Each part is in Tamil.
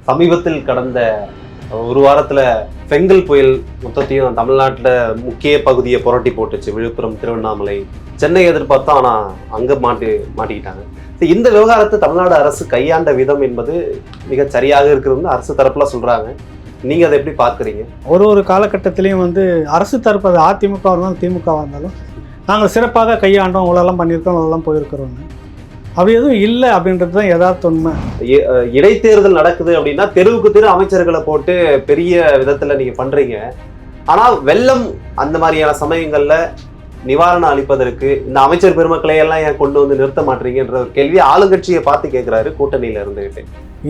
சமீபத்தில் கடந்த ஒரு வாரத்துல பெங்கல் புயல் மொத்தத்தையும் தமிழ்நாட்டுல முக்கிய பகுதியை புரட்டி போட்டுச்சு. விழுப்புரம், திருவண்ணாமலை, சென்னை எதிர்பார்த்தோம். ஆனா அங்க மாட்டிக்கிட்டாங்க. இந்த விவகாரத்தை தமிழ்நாடு அரசு கையாண்ட விதம் என்பது மிக சரியாக இருக்கிறது அரசு தரப்புல சொல்றாங்க. நீங்க அதை எப்படி பார்க்குறீங்க? ஒரு காலகட்டத்திலையும் அரசு தரப்பு, அது அதிமுக இருந்தாலும் திமுக இருந்தாலும் நாங்கள் சிறப்பாக கையாண்டோம், இவ்வளோலாம் பண்ணியிருக்கோம், இவ்வளோலாம் போயிருக்கிறோன்னு. அப்படி எதுவும் இல்லை அப்படின்றது தான் யதார்த்த உண்மை. இடைத்தேர்தல் நடக்குது அப்படின்னா தெருவுக்கு தெரு அமைச்சர்களை போட்டு பெரிய விதத்துல நீங்க பண்றீங்க. ஆனா வெள்ளம் அந்த மாதிரியான சமயங்கள்ல நிவாரணம் அளிப்பதற்கு இந்த அமைச்சர் பெருமக்களை எல்லாம் ஏன் கொண்டு வந்து நிறுத்த மாட்டீங்கன்ற ஒரு கேள்வி ஆளுங்கட்சியை பார்த்து கேட்கிறாரு கூட்டணியில இருந்துகிட்டு.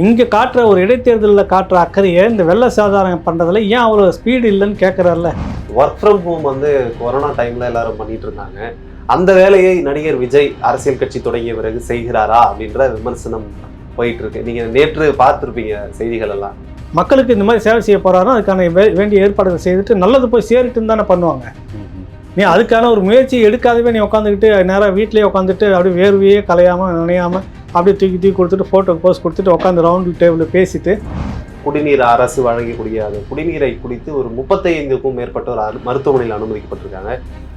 இங்கே காட்டுற ஒரு இடைத்தேர்தலில் காட்டுற அக்கறையை இந்த வெள்ள சாதாரணம் பண்ணுறதுல ஏன் அவ்வளோ ஸ்பீடு இல்லைன்னு கேட்குறாருல. ஒர்க் ஃப்ரம் ஹோம் கொரோனா டைம்ல எல்லாரும் பண்ணிட்டு இருந்தாங்க. அந்த வேலையை நடிகர் விஜய் அரசியல் கட்சி தொடங்கிய பிறகு செய்கிறாரா அப்படின்ற விமர்சனம் போயிட்டு இருக்கு. நீங்க நேற்று பார்த்துருப்பீங்க செய்திகள் எல்லாம். மக்களுக்கு இந்த மாதிரி சேவை செய்ய போறாருன்னா அதுக்கான வேண்டிய ஏற்பாடுகள் செய்துட்டு நல்லது போய் சேரிட்டுன்னு தானே பண்ணுவாங்க. நீ அதுக்கான ஒரு முயற்சி எடுக்காதவே நீ உட்காந்துக்கிட்டு நேராக வீட்டிலேயே உட்காந்துட்டு அப்படியே வேர்வையே கலையாமல் நினையாமல் அப்படியே தூக்கி கொடுத்துட்டு ஃபோட்டோ போஸ்ட் கொடுத்துட்டு உட்காந்து ரவுண்டு டேபிளில் பேசிட்டு. குடிநீர் அரசு வழங்கக்கூடிய அந்த குடிநீரை குடித்து ஒரு 35க்கும் மேற்பட்ட ஒரு மருத்துவமனையில் அனுமதிக்கப்பட்டிருக்காங்க.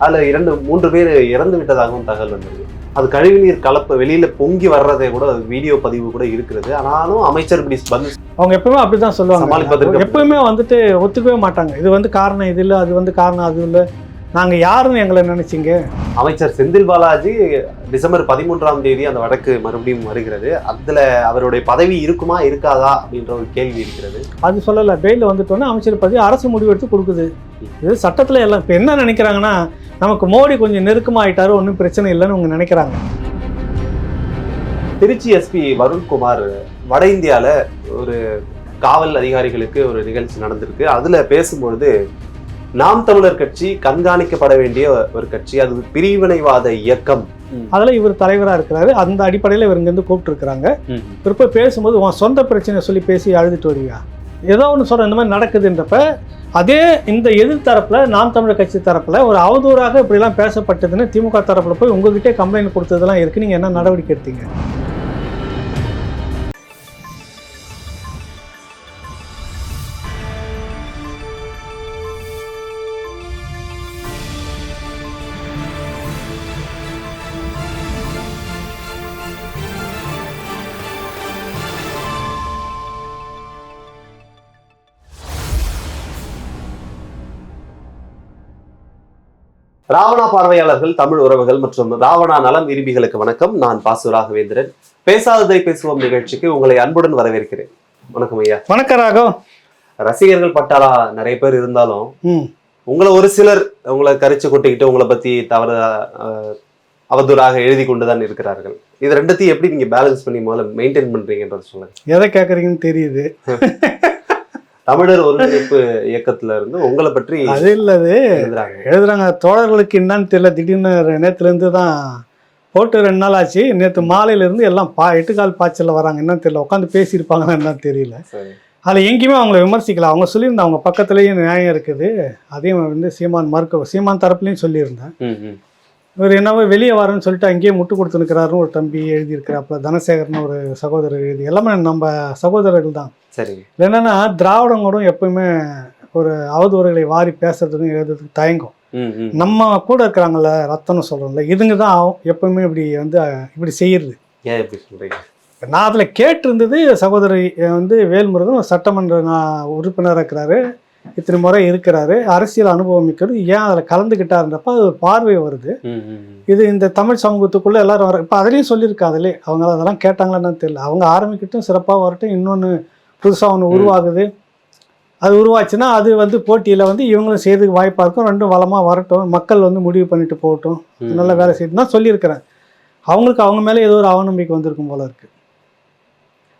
அதில் 2-3 பேர் இறந்து விட்டதாகவும் தகவல் வந்திருக்கு. அது கழிவுநீர் கலப்பு வெளியில பொங்கி வர்றதே கூட வீடியோ பதிவு கூட இருக்கிறது. ஆனாலும் அமைச்சர் இப்படி பதில் அவங்க எப்பவுமே அப்படிதான் சொல்லுவாங்க. எப்பவுமே ஒத்துக்கவே மாட்டாங்க. இது காரணம் இது இல்லை, அது காரணம் அது இல்லை, நாங்கள் யாருன்னு எங்களை நினைச்சிங்க. அமைச்சர் செந்தில் பாலாஜி டிசம்பர் 13ஆம் தேதி அந்த வழக்கு மறுபடியும் வருகிறது. அதுல அவருடைய பதவி இருக்குமா இருக்காதா அப்படின்ற ஒரு கேள்வி இருக்கிறது. அது சொல்லலை. பெயில வந்துட்டோன்னா அமைச்சர் பதவி அரசு முடிவெடுத்து கொடுக்குது. இது சட்டத்தில் எல்லாம். இப்போ என்ன நினைக்கிறாங்கன்னா, நமக்கு மோடி கொஞ்சம் நெருக்கமாயிட்டாரு, ஒன்றும் பிரச்சனை இல்லைன்னு அவங்க நினைக்கிறாங்க. திருச்சி எஸ்பி வருண்குமார் வட இந்தியாவில் ஒரு காவல் அதிகாரிகளுக்கு ஒரு நிகழ்ச்சி நடந்திருக்கு. அதுல பேசும்பொழுது நாம் தமிழர் கட்சி கண்காணிக்கப்பட வேண்டிய ஒரு கட்சி, அது பிரிவினைவாத இயக்கம், அதுல இவர் தலைவராக இருக்கிறாரு. அந்த அடிப்படையில் இவர் இங்கேருந்து கூப்பிட்டு இருக்கிறாங்க. இப்போ பேசும்போது உன் சொந்த பிரச்சனை சொல்லி பேசி அழுதுட்டு வருவியா, ஏதோ ஒன்று சொல்ற இந்த மாதிரி நடக்குதுன்றப்ப அதே இந்த எதிர்த்தரப்புல நாம் தமிழர் கட்சி தரப்புல ஒரு அவதூறாக இப்படிலாம் பேசப்பட்டதுன்னு திமுக தரப்புல போய் உங்ககிட்டே கம்ப்ளைண்ட் கொடுத்ததெல்லாம் இருக்கு. நீங்க என்ன நடவடிக்கை எடுத்தீங்க? ராவணா பார்வையாளர்கள், தமிழ் உறவுகள் மற்றும் ராவணா நலம் விரும்பிகளுக்கு வணக்கம். நான் பாசு ராகவேந்திரன். பேசாததை பேசுவோம் நிகழ்ச்சிக்கு உங்களை அன்புடன் வரவேற்கிறேன். வணக்கம் ஐயா. வணக்கம் ராகவ். ரசிகர்கள் பட்டாளா நிறைய பேர் இருந்தாலும் உங்களை ஒரு சிலர் உங்களை கரிச்சு கொட்டிக்கிட்டு உங்களை பத்தி தவறு அவதூறாக எழுதி கொண்டுதான் இருக்கிறார்கள். இது ரெண்டத்தையும் எப்படி நீங்க பேலன்ஸ் பண்ணி முதல்ல மெயின்டைன் பண்றீங்கன்றது சொல்லுங்க. எதை கேட்குறீங்கன்னு தெரியுது. தமிழர் ஒருங்கிணைப்பு இயக்கத்துல இருந்து உங்களை பற்றி அது இல்லது எழுதுறாங்க. தோழர்களுக்கு என்னன்னு தெரியல, திடீர்னு நேற்றுலேருந்து தான் போட்டு 2 நாள் ஆச்சு. நேற்று மாலையிலேருந்து எல்லாம் 8 கால் பாய்ச்சலில் வராங்க. என்னன்னு தெரியல, உட்காந்து பேசியிருப்பாங்கன்னா என்னன்னு தெரியல. அதில் எங்கேயுமே அவங்கள விமர்சிக்கலாம். அவங்க சொல்லியிருந்தேன் அவங்க பக்கத்துலேயும் நியாயம் இருக்குது. அதையும் சீமான் தரப்புலையும் சொல்லியிருந்தேன். இவர் என்னவோ வெளியே வரேன்னு சொல்லிட்டு அங்கேயே முட்டு கொடுத்துருக்கிறாருன்னு ஒரு தம்பி எழுதியிருக்கிறாப்புல. தனசேகர்னு ஒரு சகோதரர் எழுதி. எல்லாமே நம்ம சகோதரர்கள் தான். சரி. என்னன்னா திராவிடங்களும் எப்பவுமே ஒரு அவதூறுகளை வாரி பேசுறதுக்கும் எழுதுறதுக்கு தயங்கும். நம்ம கூட இருக்கிறாங்கல்ல, ரத்தம்னு சொல்றோம்ல, இதுங்க தான் எப்பவுமே இப்படி செய்யறது. நான் அதில் கேட்டிருந்தது, சகோதரி வேல்முருகன் ஒரு சட்டமன்ற உறுப்பினராக இருக்கிறாரு, இத்தனை முறை இருக்கிறாரு, அரசியல் அனுபவம் இருக்கிறது, ஏன் அதில் கலந்துக்கிட்டாருன்றப்ப அது ஒரு பார்வை வருது. இது இந்த தமிழ் சமூகத்துக்குள்ளே எல்லாரும் வர. இப்போ அதுலேயும் சொல்லியிருக்கா, அதிலே அவங்க அதெல்லாம் கேட்டாங்களான்னு தெரியல. அவங்க ஆரம்பிக்கட்டும், சிறப்பாக வரட்டும். இன்னொன்று புதுசாக ஒன்று உருவாகுது. அது உருவாச்சுன்னா அது போட்டியில் இவங்களும் செய்யறதுக்கு வாய்ப்பாக இருக்கும். ரெண்டும் வளமாக வரட்டும், மக்கள் முடிவு பண்ணிட்டு போகட்டும், நல்ல வேலை செய்யணும் தான் சொல்லியிருக்கிறேன். அவங்களுக்கு அவங்க மேலே ஏதோ ஒரு அவநம்பிக்கை வந்திருக்கும் போல இருக்குது.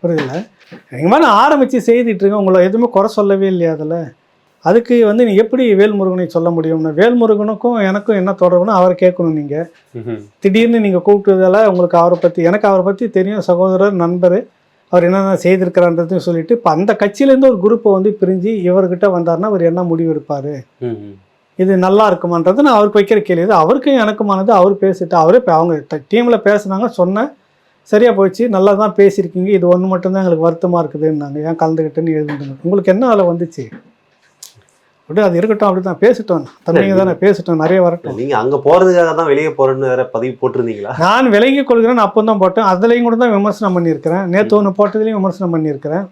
புரியுதுல்ல? எங்கள் மேலே ஆரம்பித்து செய்துட்டுருங்க. உங்களை எதுவுமே குறை சொல்லவே இல்லையா அதில். அதுக்கு நீ எப்படி வேல்முருகனை சொல்ல முடியும்னா, வேல்முருகனுக்கும் எனக்கும் என்ன தொடர்புன்னு அவரை கேட்கணும். நீங்கள் திடீர்னு நீங்கள் கூப்பிட்டதால உங்களுக்கு எனக்கு அவரை பற்றி தெரியும், சகோதரர், நண்பர், அவர் என்னென்ன செய்திருக்கிறான்றதையும் சொல்லிட்டு இப்போ அந்த கட்சியிலேருந்து ஒரு குரூப்பை பிரிஞ்சு இவர்கிட்ட வந்தார்னா அவர் என்ன முடிவு எடுப்பார், இது நல்லா இருக்குமான்றது நான் அவருக்கு வைக்கிற கேள்வி. அவருக்கும் எனக்குமானது அவர் பேசிட்டு அவரே அவங்க டீமில் பேசுனாங்க. சொன்னேன், சரியாக போச்சு, நல்லா தான் பேசியிருக்கீங்க, இது ஒன்று மட்டும்தான் எங்களுக்கு வருத்தமாக இருக்குதுன்னாங்க. ஏன் கலந்துக்கிட்டேன்னு எழுதுங்க, உங்களுக்கு என்ன அதில் வந்துச்சு? அப்படியே அது இருக்கட்டும், அப்படி தான் பேசிட்டோம், தம்பிங்க தானே பேசிட்டோம், நிறைய வரட்டும். நீங்க அங்க போறதுக்காக தான் வெளியே போறேன்னு வேற பதிவு போட்டிருந்தீங்களா? நான் விலகி கொள்கிறேன்னு அப்போ தான் போட்டேன். அதுலேயும் கூட தான் விமர்சனம் பண்ணியிருக்கிறேன். நேற்று ஒன்று போட்டதுலேயும் விமர்சனம் பண்ணியிருக்கிறேன்.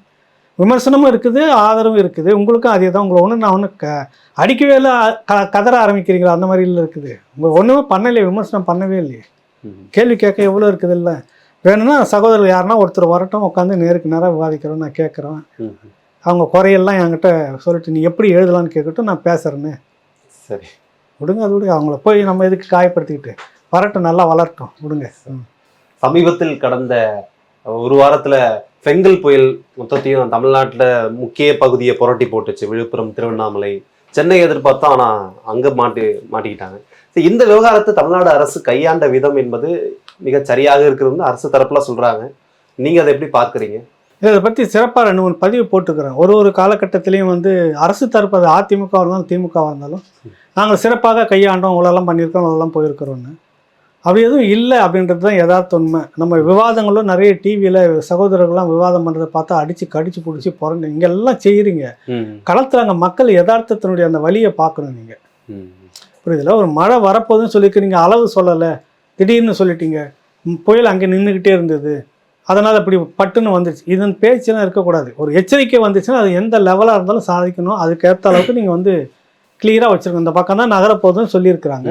விமர்சனமும் இருக்குது, ஆதரவும் இருக்குது. உங்களுக்கும் அதே தான். உங்களை ஒன்று நான் ஒன்று அடிக்கவே இல்லை, கதற ஆரம்பிக்கிறீங்களா, அந்த மாதிரி இல்லை இருக்குது. உங்கள் ஒன்றுமே பண்ணலையே, விமர்சனம் பண்ணவே இல்லையே, கேள்வி கேட்க எவ்வளோ இருக்குது. இல்லை வேணும்னா சகோதரர் யாருன்னா ஒருத்தர் வரட்டும், உட்காந்து நேருக்கு நேராக விவாதிக்கிறோம், நான் கேட்குறேன். அவங்க குறையெல்லாம் என்கிட்ட சொல்லிட்டு நீ எப்படி எழுதலான்னு கேட்கட்டும், நான் பேசுகிறேன்னு. சரி விடுங்க, அது விடுங்க. அவங்கள போய் நம்ம எதுக்கு காயப்படுத்திக்கிட்டு, வரட்டும், நல்லா வளரட்டும், விடுங்க. சமீபத்தில் கடந்த ஒரு வாரத்துல பெங்கல் புயல் மொத்தத்தையும் தமிழ்நாட்டில் முக்கிய பகுதியை புரட்டி போட்டுச்சு. விழுப்புரம், திருவண்ணாமலை, சென்னை எதிர்பார்த்தா ஆனால் அங்கே மாட்டிக்கிட்டாங்க. இந்த விவகாரத்தை தமிழ்நாடு அரசு கையாண்ட விதம் என்பது மிக சரியாக இருக்கிறது அரசு தரப்புல சொல்றாங்க. நீங்க அதை எப்படி பார்க்குறீங்க? இதை பற்றி சிறப்பாக 2-3 பதிவு போட்டுக்கிறேன். ஒரு காலகட்டத்திலையும் அரசு தரப்பு, அது அதிமுக இருந்தாலும் திமுக இருந்தாலும், நாங்கள் சிறப்பாக கையாண்டோம், இவ்வளோலாம் பண்ணியிருக்கோம், இவ்வளோலாம் போயிருக்கிறோன்னு. அப்படி எதுவும் இல்லை அப்படின்றது தான் யதார்த்த உண்மை. நம்ம விவாதங்களும் நிறைய டிவியில் சகோதரர்கள்லாம் விவாதம் பண்ணுறதை பார்த்தா கடிச்சு பிடிச்சி புரண்டு இங்கெல்லாம் செய்கிறீங்க. களத்தில் அங்கே மக்கள் யதார்த்தத்தினுடைய அந்த வழியை பார்க்கணும். நீங்கள் புரியுதுல, ஒரு மழை வரப்போகுதுன்னு சொல்லிக்கிறீங்க, அளவு சொல்லலை, திடீர்னு சொல்லிட்டீங்க. புயல் அங்கே நின்றுக்கிட்டே இருந்தது, அதனால் இப்படி பட்டுன்னு வந்துச்சு. இதன் பேச்செல்லாம் இருக்கக்கூடாது. ஒரு எச்சரிக்கை வந்துச்சுன்னா அது எந்த லெவலாக இருந்தாலும் சாதிக்கணும். அதுக்கேற்ற அளவுக்கு நீங்கள் கிளியராக வச்சுருக்கோம். இந்த பக்கம் தான் நகரப்போகுதுன்னு சொல்லியிருக்கிறாங்க.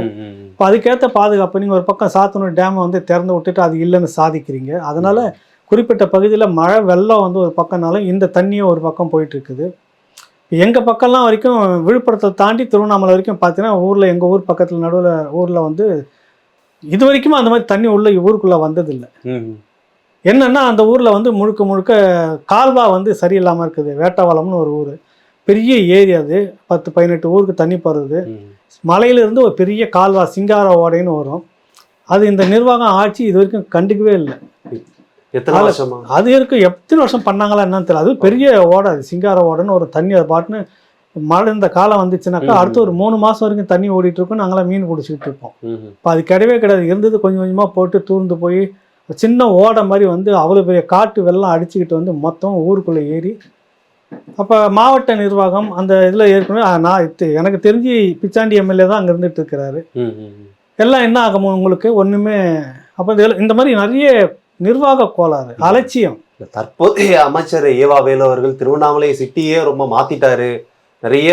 இப்போ அதுக்கேற்ற பாதுகாப்பு. நீங்கள் ஒரு பக்கம் சாத்தனூர் டேமை திறந்து விட்டுட்டு அது இல்லைன்னு சாதிக்கிறீங்க. அதனால் குறிப்பிட்ட பகுதியில் மழை வெள்ளம் ஒரு பக்கம்னாலும் இந்த தண்ணியும் ஒரு பக்கம் போயிட்டுருக்குது. எங்கள் பக்கம்லாம் வரைக்கும் விழுப்புரத்தை தாண்டி திருவண்ணாமலை வரைக்கும் பார்த்தீங்கன்னா எங்கள் ஊர் பக்கத்தில் நடுவில் ஊரில் இது வரைக்கும் அந்த மாதிரி தண்ணி உள்ள ஊருக்குள்ளே வந்ததில்லை. என்னென்னா அந்த ஊரில் முழுக்க முழுக்க கால்வா சரியில்லாமல் இருக்குது. வேட்டவாளம்னு ஒரு ஊர், பெரிய ஏரி, அது 10-18 ஊருக்கு தண்ணி போகிறது. மலையிலிருந்து ஒரு பெரிய கால்வா சிங்கார ஓடைன்னு வரும். அது இந்த நிர்வாகம் ஆட்சி இது வரைக்கும் கண்டுக்கவே இல்லை. எத்தனை வருஷமா அது இருக்கும், எத்தனை வருஷம் பண்ணாங்களா என்னன்னு தெரியல. அது பெரிய ஓடை, அது சிங்கார ஓடைன்னு ஒரு தண்ணி. அது பாட்டுன்னு மழை இந்த காலம் வந்துச்சுனாக்கா அடுத்து ஒரு 3 மாதம் வரைக்கும் தண்ணி ஓடிட்டு இருக்கோம். நாங்களாம் மீன் பிடிச்சிக்கிட்டு இருப்போம். இப்போ அது கிடையவே கிடையாது. இருந்தது கொஞ்சம் கொஞ்சமாக போட்டு தூர்ந்து போய் சின்ன ஓடை மாதிரி அவ்வளோ பெரிய காட்டு வெள்ளம் அடிச்சுக்கிட்டு மொத்தம் ஊருக்குள்ளே ஏறி. அப்போ மாவட்ட நிர்வாகம் அந்த இதில் ஏற்கனவே எனக்கு தெரிஞ்சு பிச்சாண்டி எம்எல்ஏ தான் அங்கே இருந்துட்டு இருக்கிறாரு. எல்லாம் என்ன ஆகும் உங்களுக்கு ஒன்றுமே. அப்போ இந்த மாதிரி நிறைய நிர்வாக கோளாறு, அலட்சியம். தற்போதைய அமைச்சர் ஏவா வேலு அவர்கள் திருவண்ணாமலை சிட்டியே ரொம்ப மாத்திட்டாரு, நிறைய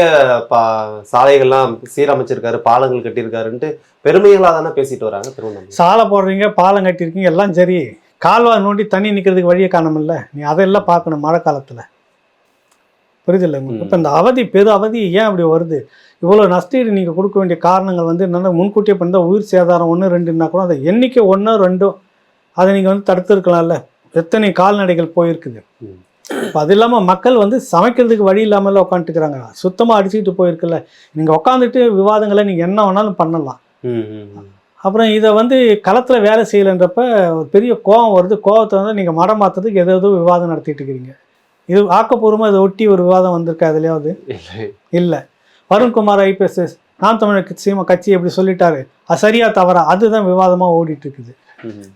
சாலைகள்லாம் சீரமைச்சிருக்காரு, பாலங்கள் கட்டியிருக்காருன்ட்டு பெருமைகளாக தானே பேசிட்டு வராங்க. திருவண்ணாமலை சாலை போடுறீங்க, பாலம் கட்டியிருக்கீங்க, எல்லாம் சரி. கால்வாய் நோண்டி தண்ணி நிற்கிறதுக்கு வழியை காணமில்ல. நீ அதெல்லாம் பார்க்கணும் மழை காலத்தில். புரியுதில்லை உங்களுக்கு? இப்போ இந்த பெரு அவதி ஏன் அப்படி வருது? இவ்வளோ நஷ்டீடு நீங்கள் கொடுக்க வேண்டிய காரணங்கள் என்னென்ன முன்கூட்டியே பண்ணால் உயிர் சேதாரம் 1-2ன்னா கூட அந்த எண்ணிக்கை 1-2 அதை நீங்கள் தடுத்துருக்கலாம்ல. எத்தனை கால்நடைகள் போயிருக்குது. இப்போ அது இல்லாமல் மக்கள் சமைக்கிறதுக்கு வழி இல்லாமல் உட்காந்துட்டுக்கிறாங்க. சுத்தமாக அடிச்சுக்கிட்டு போயிருக்குல்ல. நீங்கள் உட்காந்துட்டு விவாதங்களை நீங்கள் என்ன வேணாலும் பண்ணலாம். அப்புறம் இதை களத்தில் வேலை செய்யலைன்றப்ப ஒரு பெரிய கோபம் வருது. கோபத்தை நீங்கள் மடம் மாற்றுறதுக்கு எதோ விவாதம் நடத்திட்டு இருக்கிறீங்க. இது ஆக்கப்பூர்வமாக இதை ஒட்டி ஒரு விவாதம் வந்திருக்கா எதுலையாவது? இல்லை. வருண்குமார் ஐபிஎஸ் நாம் தமிழர் கட்சி எப்படி சொல்லிட்டாரு, அது சரியா தவறா, அதுதான் விவாதமாக ஓடிட்டு இருக்குது.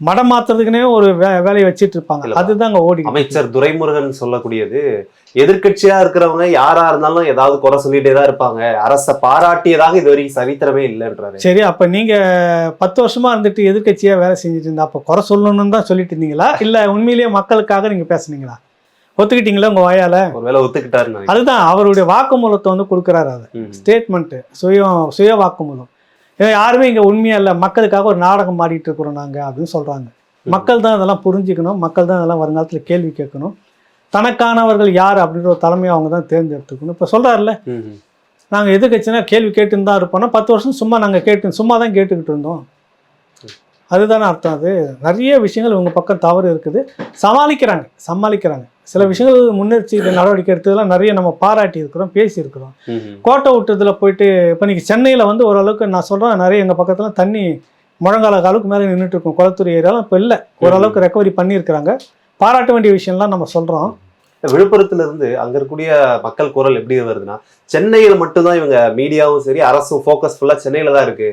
மடம் மாத்துறதுக்குனே ஒரு வேலையை வச்சிட்டு இருப்பாங்க, அதுதான் அங்கே ஓடி. அமைச்சர் துரைமுருகன் சொல்லக்கூடியது, எதிர்கட்சியா இருக்கிறவங்க யாரா இருந்தாலும் ஏதாவது குறை சொல்லிட்டே தான் இருப்பாங்க, அரசை பாராட்டியதாக இது வரைக்கும் சரித்திரமே இல்லைன்றாரு. சரி, அப்ப நீங்க 10 வருஷமா இருந்துட்டு எதிர்கட்சியா வேலை செஞ்சுட்டு இருந்தா அப்ப குறை சொல்லணும்னு தான் சொல்லிட்டு இருந்தீங்களா, இல்ல உண்மையிலேயே மக்களுக்காக நீங்க பேசுனீங்களா? ஒத்துக்கிட்டீங்களா உங்க வாயால? ஒருவேளை ஒத்துக்கிட்டாரு. அதுதான் அவருடைய வாக்குமூலத்தை கொடுக்குறாரு. அது ஸ்டேட்மெண்ட், சுய வாக்குமூலம். யாருமே இங்க உண்மையா இல்லை, மக்களுக்காக ஒரு நாடகம் ஆடிட்டு இருக்கிறோம் நாங்க அப்படின்னு சொல்றாங்க. மக்கள் தான் இதெல்லாம் புரிஞ்சுக்கணும், மக்கள் தான் இதெல்லாம் வருங்காலத்துல கேள்வி கேட்கணும். தனக்கானவர்கள் யார் அப்படின்ற ஒரு தலைமையை அவங்க தான் தேர்ந்தெடுத்துக்கணும். இப்போ சொல்றாருல்ல, நாங்க எதிர்கட்சினா கேள்வி கேட்டுன்னு தான் இருப்போம்னா 10 வருஷம் சும்மா நாங்க சும்மா தான் கேட்டுக்கிட்டு இருந்தோம், அதுதானே அர்த்தம். அது நிறைய விஷயங்கள் உங்க பக்கம் தவறு இருக்குது, சமாளிக்கிறாங்க. சில விஷயங்கள் முன்னெச்சரிக்கை நடவடிக்கை எடுத்ததெல்லாம் நிறைய நம்ம பாராட்டி இருக்கிறோம், பேசியிருக்கிறோம். கோட்டை விட்டதுல போயிட்டு இப்போ இன்னைக்கு சென்னையில் ஓரளவுக்கு நான் சொல்கிறேன், நிறைய எங்கள் பக்கத்தில் தண்ணி முழங்கால காலுக்கு மேலே நின்றுட்டு இருக்கும். குளத்தூர் ஏரியாலாம் இப்போ இல்லை, ஓரளவுக்கு ரெக்கவரி பண்ணியிருக்கிறாங்க. பாராட்ட வேண்டிய விஷயம்லாம் நம்ம சொல்கிறோம். விழுப்புரத்துல இருந்து அங்க இருக்கக்கூடிய மக்கள் குரல் எப்படி வருதுன்னா, சென்னையில் மட்டும்தான் இவங்க மீடியாவும் சரி அரசும் ஃபோக்கஸ் ஃபுல்லாக சென்னையில தான் இருக்கு,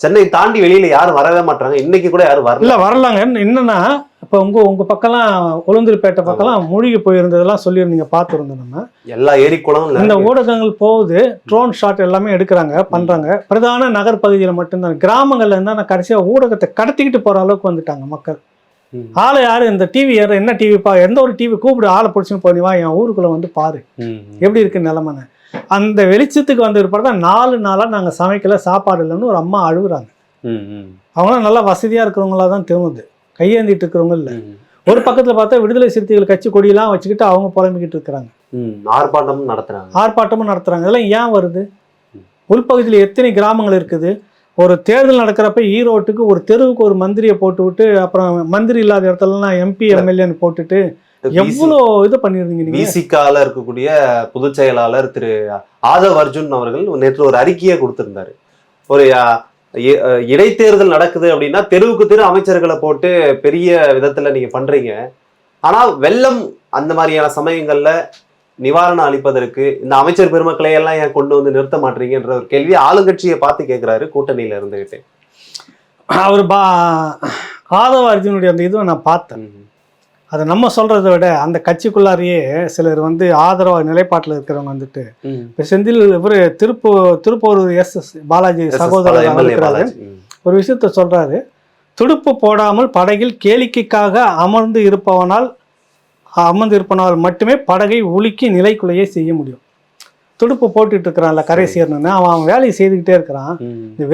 சென்னை தாண்டி வெளியில யாரும் வரவே மாட்டாங்க, இன்னைக்கு கூட யாரும் வரலாங்க. என்னன்னா இப்போ உங்க பக்கம்லாம் உளுந்தூர்பேட்டை பக்கம்லாம் மூழ்கி போயிருந்ததெல்லாம் சொல்லியிருந்தீங்க, பார்த்துருந்தோம் நம்ம. எல்லா ஏரி குளம் இந்த ஊடகங்கள் போகுது, ட்ரோன் ஷாட் எல்லாமே எடுக்கிறாங்க, பண்றாங்க. பிரதான நகர் பகுதியில் மட்டும்தான். கிராமங்கள்ல இருந்தா நான் கடைசியா ஊடகத்தை கடத்திக்கிட்டு போற அளவுக்கு வந்துட்டாங்க மக்கள். ஆளை யாரு இந்த டிவி என்ன டிவி எந்த ஒரு டிவி கூப்பிடு, ஆளை பிடிச்சுன்னு போய் வா என் ஊருக்குள்ள வந்து பாரு எப்படி இருக்கு நிலைமைன்னு. அந்த வெளிச்சத்துக்கு வந்த பிற்பாடு தான் 4 நாளா நாங்க சமைக்கல, சாப்பாடு இல்லைன்னு ஒரு அம்மா அழுகுறாங்க. அவங்களாம் நல்லா வசதியா இருக்கிறவங்களா தான் தோணுது, கையேந்திட்டு இருக்கிறவங்க இல்லை. ஒரு பக்கத்துல பார்த்தா விடுதலை சிறுத்தைகள் கட்சி கொடியெல்லாம் வச்சுக்கிட்டு அவங்க புலம்பிக்கிட்டு இருக்கிறாங்க, ஆர்ப்பாட்டமும் நடத்துறாங்க. இதெல்லாம் ஏன் வருது? உள்பகுதியில் எத்தனை கிராமங்கள் இருக்குது. ஒரு தேர்தல் நடக்கிறப்ப ஈரோட்டுக்கு ஒரு தெருவுக்கு ஒரு மந்திரியை போட்டு விட்டு, அப்புறம் மந்திரி இல்லாத இடத்துலலாம் எம்பி எம்எல்ஏன்னு போட்டுட்டு எவ்வளோ இது பண்ணிருந்தீங்க நீங்க. விசிகால இருக்கக்கூடிய பொதுச் செயலாளர் திரு ஆதவ் அர்ஜுன் அவர்கள் நேற்று ஒரு அறிக்கையை கொடுத்திருந்தாரு. ஒரு இடைத்தேர்தல் நடக்குது அப்படின்னா தெருவுக்கு தெரு அமைச்சர்களை போட்டு பெரிய விதத்துல நீங்க பண்றீங்க, ஆனா வெள்ளம் அந்த மாதிரியான சமயங்கள்ல நிவாரணம் அளிப்பதற்கு இந்த அமைச்சர் பெருமக்களை எல்லாம் ஏன் கொண்டு வந்து நிறுத்த மாட்டீங்கன்ற ஒரு கேள்வி ஆளுங்கட்சியை பார்த்து கேட்கிறாரு கூட்டணியில இருந்துகிட்டு. அவர் ஆதவ அர்ஜுனுடைய அந்த இதுவை நான் பார்த்தேன். அதை நம்ம சொல்றதை விட அந்த கட்சிக்குள்ளாரையே சிலர் வந்து ஆதரவு நிலைப்பாட்டில் இருக்கிறவங்க வந்துட்டு இப்போ செந்தில் இவர் திருப்பூர் பாலாஜி சகோதரர் ஒரு விஷயத்த சொல்றாரு. துடுப்பு போடாமல் படகில் கேளிக்கைக்காக அமர்ந்து இருப்பவனால் மட்டுமே படகை உலுக்கி நிலைக்குள்ளேயே செய்ய முடியும். துடுப்பு போட்டுட்டு இருக்கிறான்ல கரை சேர்னு, அவன் வேலையை செய்துக்கிட்டே இருக்கிறான்,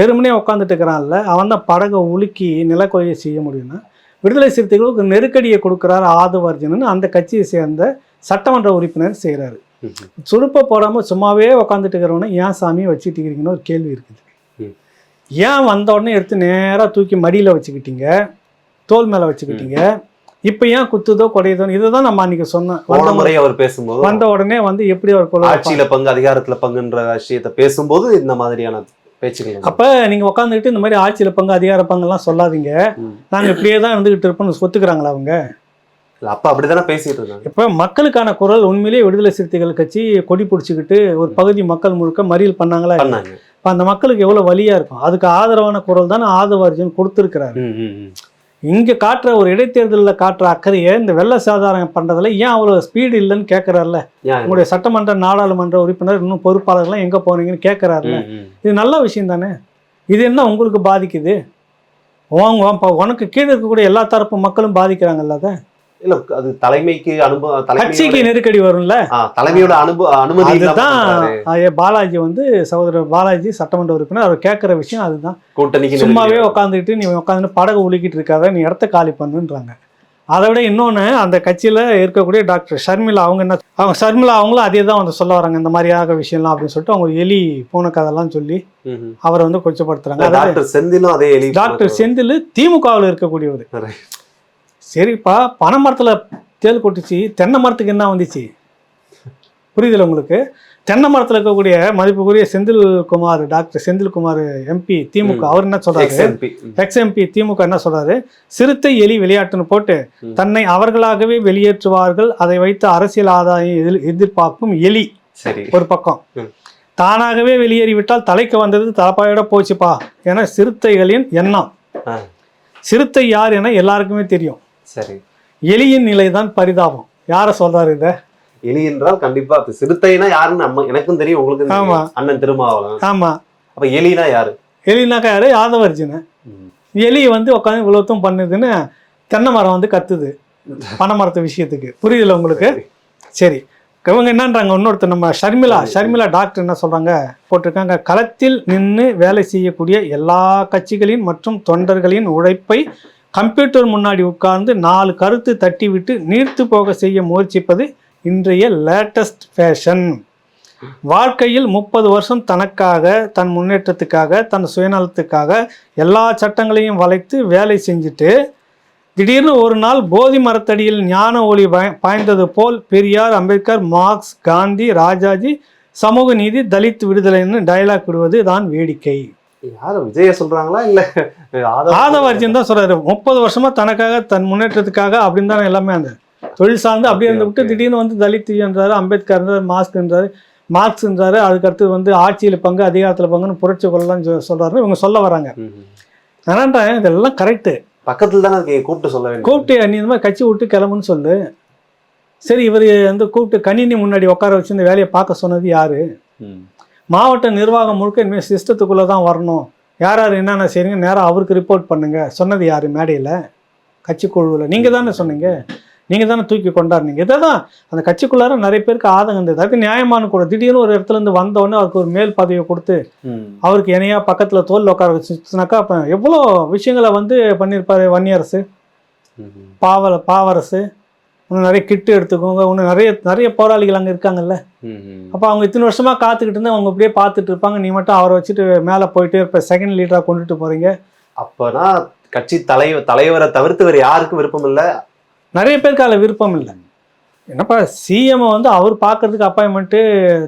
வெறுமனே உட்காந்துட்டு இருக்கிறான்ல, அவன் தான் படகை உலுக்கி நிலைக்குள்ளேயே செய்ய முடியும்னா விடுதலை சிறுத்தைகளுக்கு நெருக்கடியை கொடுக்குறாரு ஆதவ அர்ஜுனன் அந்த கட்சியை சேர்ந்த சட்டமன்ற உறுப்பினர் செய்கிறாரு. துடுப்பை போடாமல் சும்மாவே உட்காந்துட்டு இருக்கிறவன ஏன் சாமியை வச்சுட்டு இருக்கிறீங்கன்னு ஒரு கேள்வி இருக்குது. ஏன் வந்த உடனே எடுத்து நேராக தூக்கி மடியில் வச்சுக்கிட்டீங்க, தோல் மேலே வச்சுக்கிட்டீங்க, இப்போ ஏன் குத்துதோ குடையுதோ? இதுதான் நம்ம அன்னைக்கு சொன்னோம். அவர் பேசும்போது வந்த உடனே வந்து எப்படி அவர் ஆட்சியில பங்கு அதிகாரத்துல பங்குன்ற விஷயத்தை பேசும்போது இந்த மாதிரியான பேச்சுக்கள். அப்ப நீங்க உட்காந்துக்கிட்டு இந்த மாதிரி ஆட்சியில பங்கு அதிகார பங்கெல்லாம் சொல்லாதீங்க, நாங்க இப்படியே தான் இருந்துகிட்டு இருப்போம்னு ஒத்துக்கிறாங்களா அவங்க? அப்ப அப்படித்தானே பேசிட்டு இருக்காங்க. இப்ப மக்களுக்கான குரல் உண்மையிலேயே விடுதலை சிறுத்தைகள் கட்சி கொடி பிடிச்சிக்கிட்டு ஒரு பகுதி மக்கள் முழுக்க மறியல் பண்ணாங்களா? இப்ப அந்த மக்களுக்கு எவ்வளவு வலியா இருக்கும். அதுக்கு ஆதரவான குரல் தானே ஆதவ அர்ஜுன் கொடுத்திருக்கிறாரு. இங்க காட்டுற ஒரு இடைத்தேர்தலில் காட்டுற அக்கறையை இந்த வெள்ள சாதாரணம் பண்றதுல ஏன் அவ்வளவு ஸ்பீடு இல்லைன்னு கேட்கிறாருல. உங்களுடைய சட்டமன்ற நாடாளுமன்ற உறுப்பினர் இன்னும் பொறுப்பாளர்கள்லாம் எங்க போனீங்கன்னு கேட்கிறாருல. இது நல்ல விஷயம் தானே. இது என்ன உங்களுக்கு பாதிக்குது? உனக்கு கீழே இருக்கக்கூடிய எல்லா தரப்பு மக்களும் பாதிக்கிறாங்கல்ல. அதை இல்ல அது தலைமைக்கு கட்சிக்கு நெருக்கடி வரும்ல, தலைமையோட அனுமதி. அதுதான் பாலாஜி வந்து சகோதரர் பாலாஜி சட்டமன்ற உறுப்பினர் அவர் கேட்கிற விஷயம் அதுதான். கூட்டணிக்கு சும்மாவே உட்காந்துக்கிட்டு நீ உட்காந்து படகு உலுக்கிட்டு இருக்காத, நீ இடத்த காலி பண்ணுன்றாங்க. அதை விட இன்னொன்று, அந்த கட்சியில் இருக்கக்கூடிய டாக்டர் ஷர்மிளா அவங்களும் அதே தான் வந்து சொல்ல வராங்க, இந்த மாதிரியாக விஷயம்லாம் அப்படின்னு சொல்லிட்டு அவங்க எலி பூனை கதெல்லாம் சொல்லி அவரை வந்து கொச்சப்படுத்துறாங்க. டாக்டர் செந்தில் திமுகவில் இருக்கக்கூடியவர். சரிப்பா, பனை மரத்தில் தேல் கொட்டுச்சு, தென்னை மரத்துக்கு என்ன வந்துச்சு? புரியுதுல உங்களுக்கு? தென்னை மரத்தில் இருக்கக்கூடிய மதிப்புக்குரிய டாக்டர் செந்தில்குமார் எம்பி திமுக, அவர் என்ன சொல்றாரு, எக்ஸ் எம்பி திமுக என்ன சொல்றாரு, சிறுத்தை எலி விளையாட்டுன்னு போட்டு தன்னை அவர்களாகவே வெளியேற்றுவார்கள், அதை வைத்து அரசியல் ஆதாயம் எதிர்பார்க்கும் எலி ஒரு பக்கம், தானாகவே வெளியேறிவிட்டால் தலைக்கு வந்தது தலைப்பாயோட போச்சுப்பா என சிறுத்தைகளின் எண்ணம். சிறுத்தை யார் என எல்லாருக்குமே தெரியும். சரி, எலியின் நிலைதான் பரிதாபம். யார சொல்றாரு இத? எலி என்றால் கண்டிப்பா சிறுத்தைனா யாருன்னு எனக்கும் தெரியும், உங்களுக்கு. ஆமா, அண்ணன் திருமாவளவன். ஆமா, அப்ப எலினா யாரு? எலினாக்கா யாரு? ஆதவ அர்ஜுன். எலி வந்து உட்காந்து இவ்வளவுத்தும் பண்ணுதுன்னு தென்னை மரம் வந்து கத்துது பனை மரத்து விஷயத்துக்கு. புரியுதுல உங்களுக்கு? சரி, இவங்க என்னன்றாங்க, இன்னொருத்தர் நம்ம ஷர்மிளா டாக்டர் என்ன சொல்றாங்க போட்டிருக்காங்க, களத்தில் நின்று வேலை செய்யக்கூடிய எல்லா கட்சிகளின் மற்றும் தொண்டர்களின் உழைப்பை கம்ப்யூட்டர் முன்னாடி உட்கார்ந்து 4 கருத்து தட்டி விட்டு நீர்த்து போக செய்ய முயற்சிப்பது இன்றைய லேட்டஸ்ட் ஃபேஷன். வாழ்க்கையில் 30 வருஷம் தனக்காக, தன் முன்னேற்றத்துக்காக, தன் சுயநலத்துக்காக எல்லா சட்டங்களையும் வளைத்து வேலை செஞ்சுட்டு திடீர்னு ஒரு நாள் போதி மரத்தடியில் ஞான ஒளி பாய்ந்தது போல் பெரியார், அம்பேத்கர், மார்க்ஸ், காந்தி, ராஜாஜி, சமூக நீதி, தலித் விடுதலைன்னு டயலாக் விடுவது தான் வேடிக்கை. யாரும் விஜய சொல்றாங்களா இல்ல ஆதவ அர்ஜுன் தான் சொல்றாரு. 30 வருஷமா தனக்காக, தன் முன்னேற்றத்துக்காக அப்படின்னு தானே எல்லாமே அந்த தொழில் சார்ந்து அப்படியே இருந்து விட்டு திடீர்னு வந்து தலித் என்றாரு, அம்பேத்கர் என்றாரு, மார்க்ஸ் என்றாரு, அதுக்கடுத்து வந்து ஆட்சியில் பங்கு அதிகாரத்தில் பங்குன்னு புரட்சி கொள்ளலாம் சொல்றாரு. இவங்க சொல்ல வராங்க. என்னன்றேன், இதெல்லாம் கரெக்டு. பக்கத்துல தானே இருக்கீங்க, கூப்பிட்டு சொல்ல வேண்டும். கூப்பிட்டு நீ இந்த மாதிரி கட்சி விட்டு கிளம்புன்னு சொல்லு. சரி, இவர் வந்து கூப்பிட்டு கணினி முன்னாடி உட்கார வச்சு இந்த வேலையை பார்க்க சொன்னது யாரு? மாவட்ட நிர்வாகம் முழுக்க இனிமேல் சிஸ்டத்துக்குள்ளே தான் வரணும், யார் யார் என்னென்ன செய்றீங்க நேராக அவருக்கு ரிப்போர்ட் பண்ணுங்க சொன்னது யார்? மேடையில் கட்சி குழுவில் நீங்கள் தானே சொன்னீங்க, நீங்கள் தானே தூக்கி கொண்டாடுனீங்க. இதை தான் அந்த கட்சிக்குள்ளார நிறைய பேருக்கு ஆதங்கம் இருந்தது. அதுக்கு நியாயமான கூட. திடீர்னு ஒரு இடத்துலேருந்து வந்தோடனே அவருக்கு ஒரு மேல் பதவியை கொடுத்து அவருக்கு இணையாக பக்கத்தில் தோல் உட்கார வச்சுனாக்கா அப்போ எவ்வளோ விஷயங்களை வந்து பண்ணியிருப்பாரு வன்னியரசு, பாவரசு. இன்னும் நிறைய கிட்டு எடுத்துக்கோங்க, இன்னும் நிறைய போராளிகள் அங்கே இருக்காங்கல்ல. அப்போ அவங்க இத்தனை வருஷமாக காத்துக்கிட்டு இருந்தால் அவங்க அப்படியே பார்த்துட்டு இருப்பாங்க. நீ மட்டும் அவரை வச்சுட்டு மேலே போயிட்டு இப்போ செகண்ட் லீடராக கொண்டுட்டு போகிறீங்க. அப்போனா கட்சி தலைவரை தவிர்த்து வேறு யாருக்கும் விருப்பம் இல்லை. நிறைய பேருக்கு அதில் விருப்பம் இல்லை. என்னப்பா சிஎம் வந்து அவர் பார்க்கறதுக்கு அப்பாயின்மெண்ட்டு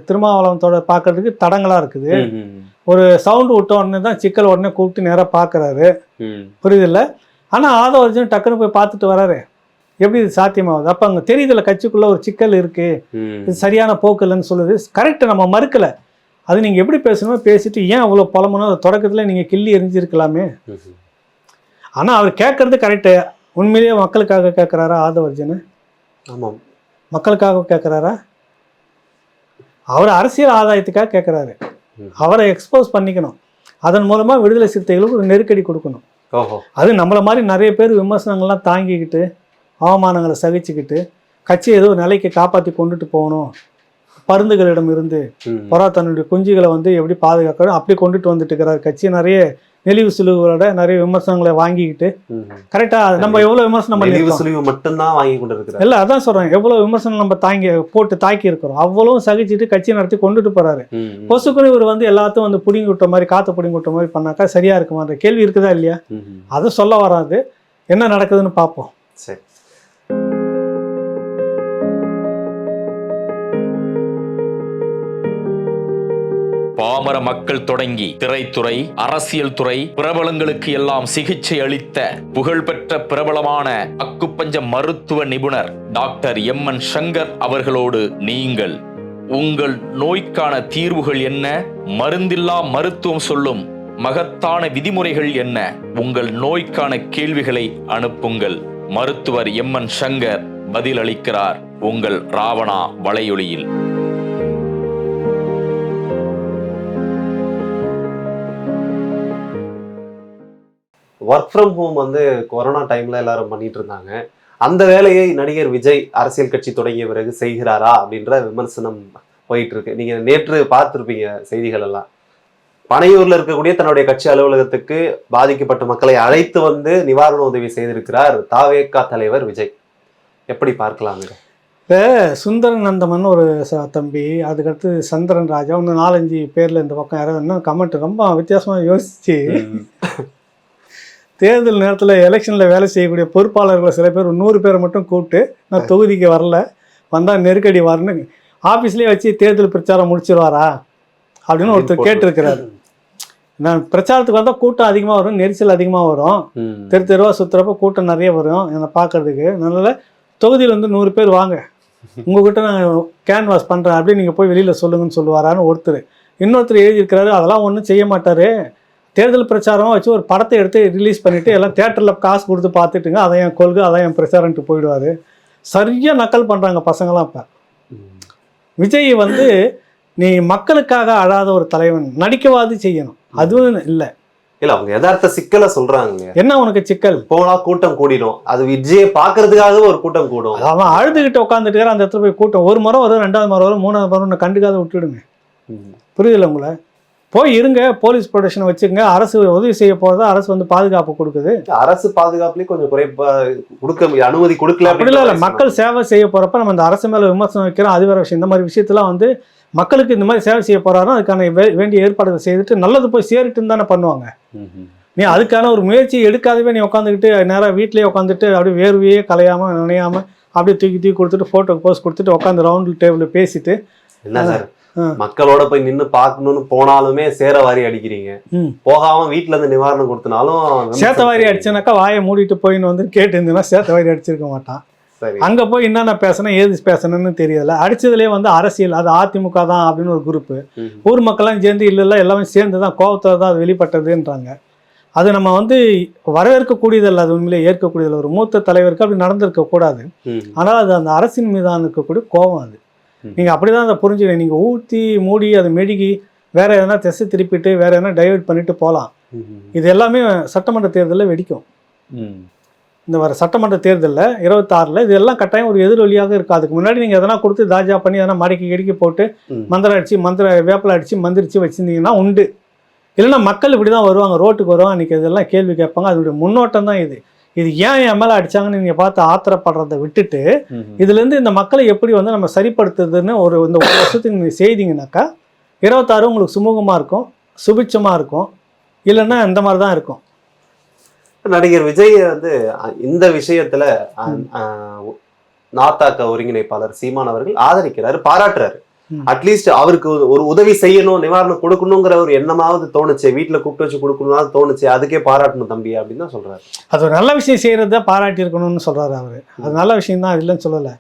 திருமாவளவத்தோட பார்க்கறதுக்கு தடங்களாக இருக்குது. ஒரு சவுண்டு விட்ட உடனே தான் சிக்கல் உடனே கூப்பிட்டு நேராக பார்க்குறாரு. புரியுதில்ல? ஆனால் ஆதவர்ஜன் டக்குன்னு போய் பார்த்துட்டு வராரு. எப்படி இது சாத்தியமாகுது? அப்போ அங்கே தெரியுதுல கட்சிக்குள்ளே ஒரு சிக்கல் இருக்குது, இது சரியான போக்கு இல்லைன்னு சொல்லுது. கரெக்டு, நம்ம மறுக்கலை. அது நீங்கள் எப்படி பேசணுமோ பேசிட்டு ஏன் அவ்வளோ புலம்பணும்? அது தொடக்கத்தில் நீங்கள் கிள்ளி எரிஞ்சிருக்கலாமே. ஆனால் அவர் கேட்கறது கரெக்டு. உண்மையிலேயே மக்களுக்காக கேட்குறாரா ஆதவர்ஜன்? ஆமாம், மக்களுக்காக கேட்குறாரா? அவர் அரசியல் ஆதாயத்துக்காக கேட்குறாரு. அவரை எக்ஸ்போஸ் பண்ணிக்கணும், அதன் மூலமாக விடுதலை சிறுத்தைகளுக்கு ஒரு நெருக்கடி கொடுக்கணும். அது நம்மளை மாதிரி நிறைய பேர் விமர்சனங்கள்லாம் தாங்கிக்கிட்டு அவமானங்களை சகிச்சுக்கிட்டு கட்சி ஏதோ நிலைக்கு காப்பாற்றி கொண்டுட்டு போகணும், பருந்துகளிடம் இருந்து தன்னுடைய குஞ்சுகளை வந்து எப்படி பாதுகாக்கணும் அப்படி கொண்டுட்டு வந்துட்டு இருக்கிறார் கட்சி. நிறைய நெளிவு சுழிவுகளோட நிறைய விமர்சனங்களை வாங்கிக்கிட்டு கரெக்டா நம்ம எவ்வளவு விமர்சனம் மட்டும்தான் வாங்கி கொண்டு இருக்கிறோம். இல்லை, அதான் சொல்றேன், எவ்வளவு விமர்சனம் நம்ம தாக்கி இருக்கிறோம் அவ்வளவும் சகிச்சுட்டு கட்சி நடத்தி கொண்டுட்டு போறாரு. பொசுக்குன்னு இவர் வந்து எல்லாத்தையும் வந்து புடிங்கி விட்ட மாதிரி காற்று புடிங்கி விட்ட மாதிரி பண்ணாக்கா சரியா இருக்குமான்ற கேள்வி இருக்குதா இல்லையா? அதை சொல்ல வராது. என்ன நடக்குதுன்னு பார்ப்போம். சரி. பாமர மக்கள் தொடங்கி திரைத்துறை, அரசியல் துறை பிரபலங்களுக்கு எல்லாம் சிகிச்சை அளித்த புகழ்பெற்ற பிரபலமான அக்குப்பஞ்ச மருத்துவ நிபுணர் டாக்டர் எம்.என். சங்கர் அவர்களோடு நீங்கள் உங்கள் நோய்க்கான தீர்வுகள் என்ன, மருந்தில்லா மருத்துவம் சொல்லும் மகத்தான விதிமுறைகள் என்ன, உங்கள் நோய்க்கான கேள்விகளை அனுப்புங்கள். மருத்துவர் எம்.என். சங்கர் பதிலளிக்கிறார் உங்கள் ராவணா வலையொலியில். ஒர்க் ஃப்ரம் ஹோம் வந்து கொரோனா டைம்ல எல்லாரும் பண்ணிட்டு இருந்தாங்க. அந்த வேலையை நடிகர் விஜய் அரசியல் கட்சி தொடங்கிய பிறகு செய்கிறாரா அப்படின்ற விமர்சனம் போயிட்டு இருக்கு. நீங்க நேற்று பார்த்துருப்பீங்க செய்திகள் எல்லாம். பனையூர்ல இருக்கக்கூடிய தன்னுடைய கட்சி அலுவலகத்துக்கு பாதிக்கப்பட்ட மக்களை அழைத்து வந்து நிவாரண உதவி செய்திருக்கிறார் தாவேகா தலைவர் விஜய். எப்படி பார்க்கலாம்? இப்போ சுந்தரன் நந்தமன் ஒரு தம்பி, அதுக்கடுத்து சந்திரன் ராஜா, ஒன்று 4-5 பேர்ல இந்த பக்கம் யாராவது இன்னும் கமெண்ட் ரொம்ப வித்தியாசமாக யோசிச்சு தேர்தல் நேரத்தில் எலெக்ஷனில் வேலை செய்யக்கூடிய பொறுப்பாளர்களை சில பேர் 100 பேரை மட்டும் கூப்பிட்டு நான் தொகுதிக்கு வரல, வந்தால் நெருக்கடி வரணும், ஆஃபீஸ்லேயே வச்சு தேர்தல் பிரச்சாரம் முடிச்சிருவாரா அப்படின்னு ஒருத்தர் கேட்டிருக்கிறாரு. நான் பிரச்சாரத்துக்கு வந்தால் கூட்டம் அதிகமாக வரும், நெரிசல் அதிகமாக வரும், தெருவா சுற்றுறப்ப கூட்டம் நிறைய வரும் என்னை பார்க்கறதுக்கு, அதனால் தொகுதியில் வந்து 100 பேர் வாங்க, உங்ககிட்ட நான் கேன்வாஸ் பண்ணுறேன் அப்படின்னு நீங்கள் போய் வெளியில் சொல்லுங்கன்னு சொல்லுவாரான்னு ஒருத்தர். இன்னொருத்தர் எழுதியிருக்கிறாரு அதெல்லாம் ஒன்றும் செய்ய மாட்டார், தேர்தல் பிரச்சாரமாக வச்சு ஒரு படத்தை எடுத்து ரிலீஸ் பண்ணிவிட்டு எல்லாம் தேட்டரில் காசு கொடுத்து பார்த்துட்டுங்க, அதான் என் கொள்கை, அதான் என் பிரச்சாரன்ட்டு போயிடுவார். சரியாக நக்கல் பண்ணுறாங்க பசங்களாம். இப்போ விஜய் வந்து நீ மக்களுக்காக அழாத ஒரு தலைவன், நடிக்கவாது செய்யணும், அதுவும் இல்லை. இல்லை, அவங்க யதார்த்த சிக்கலை சொல்கிறாங்க. என்ன உனக்கு சிக்கல்? போனால் கூட்டம் கூடிடும், அது விஜயை பார்க்கறதுக்காக ஒரு கூட்டம் கூடும். அவன் அழுதுகிட்டு உட்காந்துட்டு அந்த இடத்துல போய் கூட்டம் ஒரு முறை வரும், 2வது முறை வரும், 3வது முறை ஒன்று கண்டுக்காத விட்டுடுங்க. புரியுதில்ல உங்களை? போய் இருங்க, போலீஸ் ப்ரொடெக்ஷனை வச்சுக்கோங்க, அரசு உதவி செய்ய போகிறதா அரசு வந்து பாதுகாப்பு கொடுக்குது. அரசு பாதுகாப்புலேயும் கொஞ்சம் குறைப்பா கொடுக்க அனுமதி கொடுக்கல. அப்படி இல்லை, மக்கள் சேவை செய்ய போகிறப்ப நம்ம இந்த அரசு மேலே விமர்சனம் வைக்கிறோம், அது வேறு விஷயம். இந்த மாதிரி விஷயத்தெல்லாம் வந்து மக்களுக்கு இந்த மாதிரி சேவை செய்ய போகிறாரோ அதுக்கான வேண்டிய ஏற்பாடுகள் செய்துட்டு நல்லது போய் சேரிட்டுன்னு தானே பண்ணுவாங்க. நீ அதுக்கான ஒரு முயற்சி எடுக்காதவே நீ உட்காந்துக்கிட்டு நேராக வீட்லேயே உட்காந்துட்டு அப்படியே வேர்வையே கலையாமல் நினையாமல் அப்படியே தூக்கி கொடுத்துட்டு ஃபோட்டோக்கு போஸ்ட் கொடுத்துட்டு உட்காந்து ரவுண்டு டேபிளில் பேசிட்டு என்ன சார் மக்களோட போய் நின்று பார்க்கணும்னு போனாலுமே சேர வாரி அடிக்கிறீங்க, போகாம வீட்டுல இருந்து நிவாரணம் கொடுத்தனாலும் சேத்த வாரி அடிச்சனாக்கா வாயை மூடிட்டு போயின்னு வந்து கேட்டு இருந்ததுன்னா சேத்த வாரி அடிச்சிருக்க மாட்டான். அங்க போய் என்னென்ன பேசணும் ஏது பேசணும்னு தெரியல. அடிச்சதுலேயே வந்து அரசியல், அது அதிமுக தான் அப்படின்னு ஒரு குரூப்பு, ஊர் மக்கள்லாம் சேர்ந்து இல்ல எல்லாமே சேர்ந்து தான் கோபத்துல தான் அது வெளிப்பட்டதுன்றாங்க. அது நம்ம வந்து வரவேற்கக்கூடியதல்ல, அது உண்மையிலே ஏற்கக்கூடியதில்லை. ஒரு மூத்த தலைவருக்கு அப்படி நடந்திருக்கக்கூடாது. ஆனால் அது அந்த அரசின் மீதான இருக்கக்கூடிய கோபம் அது. நீங்கள் அப்படி தான் அதை புரிஞ்சுக்கணும். நீங்கள் ஊற்றி மூடி அதை மெழுகி வேறு எதனா திசை திருப்பிட்டு வேறு எதனா டைவெர்ட் பண்ணிட்டு போகலாம். இது எல்லாமே சட்டமன்ற தேர்தலில் வெடிக்கும். இந்த வர சட்டமன்ற தேர்தலில் 26 இது எல்லாம் கட்டாயம் ஒரு எதிரொலியாக இருக்குது. அதுக்கு முன்னாடி நீங்கள் எதனா கொடுத்து தாஜா பண்ணி எதனா மடக்கி கிடக்கி போட்டு மந்திரம் அடித்து வேப்பில் அடித்து மந்திரிச்சு வச்சுருந்தீங்கன்னா உண்டு. இல்லைன்னா மக்கள் இப்படி தான் வருவாங்க, ரோட்டுக்கு வருவாங்க, அன்றைக்கி இதெல்லாம் கேள்வி கேட்பாங்க. அதனுடைய முன்னோட்டம் தான் இது. இது ஏன் என் மேலே அடித்தாங்கன்னு நீங்கள் பார்த்து ஆத்திரப்படுறதை விட்டுட்டு இதுலேருந்து இந்த மக்களை எப்படி வந்து நம்ம சரிப்படுத்துறதுன்னு இந்த ஒரு வருஷத்துக்கு நீங்கள் செய்தீங்கன்னாக்கா 26 உங்களுக்கு சுமூகமாக இருக்கும், சுபிட்சமாக இருக்கும். இல்லைன்னா இந்த மாதிரி தான் இருக்கும். நடிகர் விஜய் வந்து இந்த விஷயத்துல நாத்தாக்க ஒருங்கிணைப்பாளர் சீமான் அவர்கள் ஆதரிக்கிறாரு, பாராட்டுறாரு. அட்லீஸ்ட் அவருக்கு ஒரு உதவி செய்யணும், நிவாரணம் கொடுக்கணுங்கிற ஒரு எண்ணமாவது தோணுச்சு, வீட்டுல கூப்பிட்டு வச்சு கொடுக்கணும்னாவது தோணுச்சு, அதுக்கே பாராட்டணும் தம்பி அப்படின்னு தான் சொல்றாரு. அது ஒரு நல்ல விஷயம் செய்யறத பாராட்டி இருக்கணும்னு சொல்றாரு அவரு. அது நல்ல விஷயம் தான், இல்லைன்னு சொல்லலை.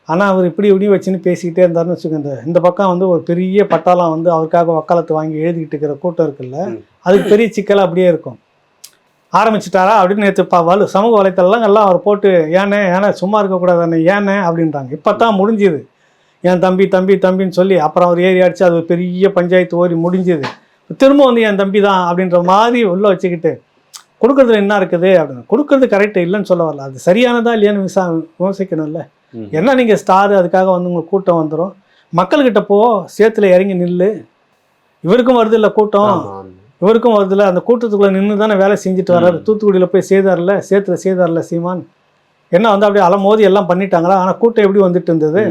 ஆனால் அவர் இப்படி வச்சுன்னு பேசிக்கிட்டே இருந்தாருன்னு வச்சுக்கோங்க. இந்த பக்கம் வந்து ஒரு பெரிய பட்டாளம் வந்து அவருக்காக வக்காலத்து வாங்கி எழுதிக்கிட்டு இருக்கிற கூட்டம் இருக்குல்ல, அதுக்கு பெரிய சிக்கல் அப்படியே இருக்கும். ஆரம்பிச்சிட்டாரா அப்படின்னு நேற்று சமூக வலைத்தளம் எல்லாம் அவர் போட்டு ஏன்னா சும்மா இருக்கக்கூடாது ஏன்னே அப்படின்றாங்க. இப்போ தான் முடிஞ்சுது. என் தம்பின்னு சொல்லி அப்புறம் அவர் ஏறி அடிச்சு அது ஒரு பெரிய பஞ்சாயத்து ஓரி முடிஞ்சுது. திரும்ப வந்து என் தம்பி தான் அப்படின்ற மாதிரி உள்ள வச்சுக்கிட்டு கொடுக்குறதுல என்ன இருக்குது அப்படின்னு. கொடுக்குறது கரெக்டு இல்லைன்னு சொல்ல வரல, அது சரியானதா இல்லையான்னு விமர்சிக்கணும்ல. என்ன நீங்கள் ஸ்டாரு, அதுக்காக வந்து உங்களுக்கு கூட்டம் வந்துடும். மக்கள்கிட்ட சேத்துல இறங்கி நில்லு. இவருக்கும் வருது இல்லை கூட்டம், இவருக்கும் வருதுல, அந்த கூட்டத்துக்குள்ளே நின்று தானே வேலை செஞ்சுட்டு வர்றாரு. தூத்துக்குடியில் போய் சேத்துல செய்தார்ல சீமான். என்ன வந்து அப்படியே அலமோதி எல்லாம் பண்ணிட்டாங்களா? ஆனால் கூட்டம் எப்படி வந்துட்டு இருந்தது?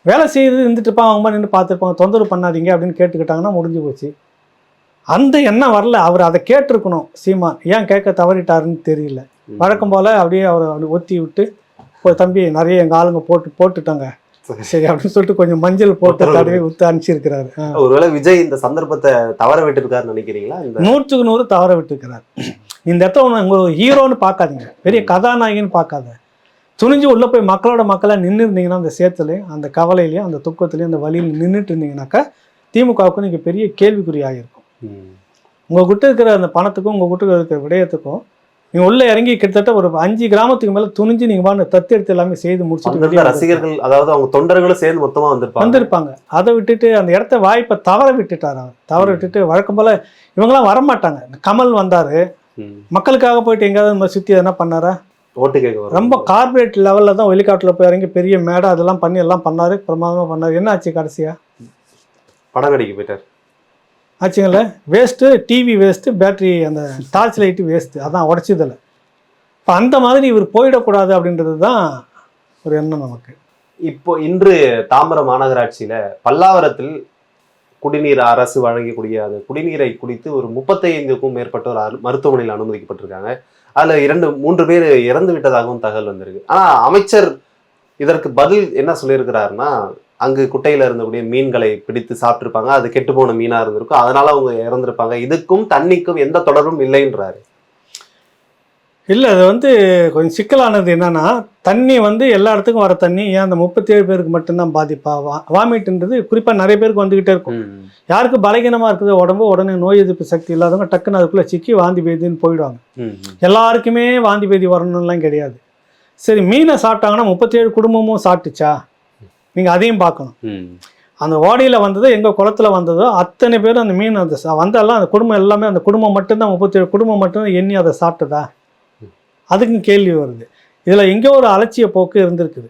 வேலை செய்து இருந்துட்டு இருப்பாங்க, அவங்க நின்று பார்த்துருப்பாங்க. தொந்தரவு பண்ணாதீங்க அப்படின்னு கேட்டுக்கிட்டாங்கன்னா முடிஞ்சு போச்சு. அந்த எண்ணம் வரல. அவர் அதை கேட்டிருக்கணும் சீமான். ஏன் கேட்க தவறிட்டாருன்னு தெரியல. வழக்கம் போல் அப்படியே அவரை ஒத்தி விட்டு தம்பி நிறைய எங்கள் ஆளுங்க போட்டுட்டாங்க சரி அப்படின்னு சொல்லிட்டு கொஞ்சம் மஞ்சள் போட்டு தடவை ஊற்றி அனுப்பிச்சிருக்கிறாரு. ஒருவேளை விஜய் இந்த சந்தர்ப்பத்தை தவற விட்டுருக்காருன்னு நினைக்கிறீங்களா? 100க்கு 100 தவற விட்டுருக்கிறார். இந்த இடத்த உங்களை ஹீரோன்னு பார்க்காதீங்க, பெரிய கதாநாயகின்னு பார்க்காத. துணிஞ்சு உள்ளே போய் மக்களாக நின்று இருந்தீங்கன்னா அந்த சேத்துலையும் அந்த கவலையிலையும் அந்த துக்கத்துலையும் அந்த வழியில் நின்றுட்டு இருந்தீங்கன்னாக்கா திமுகவுக்கு நீங்கள் பெரிய கேள்விக்குறியாக இருக்கும். உங்கள்கிட்ட இருக்கிற அந்த பணத்துக்கும் உங்கள்கிட்ட இருக்கிற விடயத்துக்கும் நீங்கள் உள்ளே இறங்கி கிட்டத்தட்ட ஒரு 5 கிராமத்துக்கு மேலே துணிஞ்சு நீங்கள் தத்து எடுத்து எல்லாமே செய்து முடிச்சுட்டு ரசிகர்கள், அதாவது அவங்க தொண்டர்களும் சேர்ந்து மொத்தமாக வந்திருப்பாங்க. அதை விட்டுட்டு அந்த இடத்த வாய்ப்பை தவற விட்டுட்டார். அவர் தவற விட்டுட்டு வழக்கம் போல் இவங்கெல்லாம் வரமாட்டாங்க. கமல் வந்தார், மக்களுக்காக போயிட்டு எங்கேயாவது நம்ம சுற்றி எதனா பண்ணாரா? ஓட்டு கேட்க ரொம்ப கார்பரேட் லெவலில் தான் வெளிக்காட்டில் போய் இறங்கி பெரிய மேடை அதெல்லாம் பண்ணி எல்லாம் பண்ணார், பிரமாதமாக பண்ணார். என்ன ஆச்சு கடைசியாக? படம் கடிக்க போயிட்டார் ஆச்சுங்கள. வேஸ்ட்டு, டிவி வேஸ்ட்டு, பேட்ரி அந்த டார்ச் லைட்டு வேஸ்ட்டு, அதான் உடச்சிதில்லை. இப்போ அந்த மாதிரி இவர் போயிடக்கூடாது அப்படின்றது தான் ஒரு எண்ணம் நமக்கு. இப்போ இன்று தாம்பரம் மாநகராட்சியில் பல்லாவரத்தில் குடிநீர் அரசு வழங்கக்கூடிய அந்த குடிநீரை குடித்து ஒரு 35க்கும் மேற்பட்டோர் மருத்துவமனையில் அனுமதிக்கப்பட்டிருக்காங்க. அதில் 2-3 பேர் இறந்து விட்டதாகவும் தகவல் வந்திருக்கு. ஆனால் அமைச்சர் இதற்கு பதில் என்ன சொல்லியிருக்கிறாருன்னா, அங்கு குட்டையில் இருந்தக்கூடிய மீன்களை பிடித்து சாப்பிட்டுருப்பாங்க, அது கெட்டு போன மீனாக இருந்திருக்கும், அதனால அவங்க இறந்துருப்பாங்க, இதுக்கும் தண்ணிக்கும் எந்த தொடர்பும் இல்லைன்றாரு. இல்லை, அது வந்து கொஞ்சம் சிக்கலானது. என்னன்னா தண்ணி வந்து எல்லா இடத்துக்கும் வர தண்ணி ஏன் அந்த 37 பேருக்கு மட்டும்தான் பாதிப்பா? வாமிட்ன்றது குறிப்பாக நிறைய பேருக்கு வந்துக்கிட்டே இருக்கும். யாருக்கு பலகீனமாக இருக்குது உடம்பு, உடனே நோய் எதிர்ப்பு சக்தி இல்லாதவங்க டக்குன்னு அதுக்குள்ளே சிக்கி வாந்தி பேதின்னு போயிடுவாங்க. எல்லாருக்குமே வாந்தி பேதி வரணும்லாம் கிடையாது. சரி, மீனை சாப்பிட்டாங்கன்னா 37 குடும்பமும் சாப்பிட்டுச்சா? நீங்கள் அதையும் பார்க்கணும். அந்த ஓடையில் வந்ததோ எங்கள் குளத்தில் வந்ததோ அத்தனை பேரும் அந்த மீன் அந்த வந்தாலும் அந்த குடும்பம் எல்லாமே அந்த குடும்பம் மட்டும்தான் 37 குடும்பம் மட்டும்தான் எண்ணி அதை சாப்பிட்டதா? அதுக்கும் கேள்வி வருது. இதில் எங்கேயோ ஒரு அலட்சிய போக்கு இருந்திருக்குது.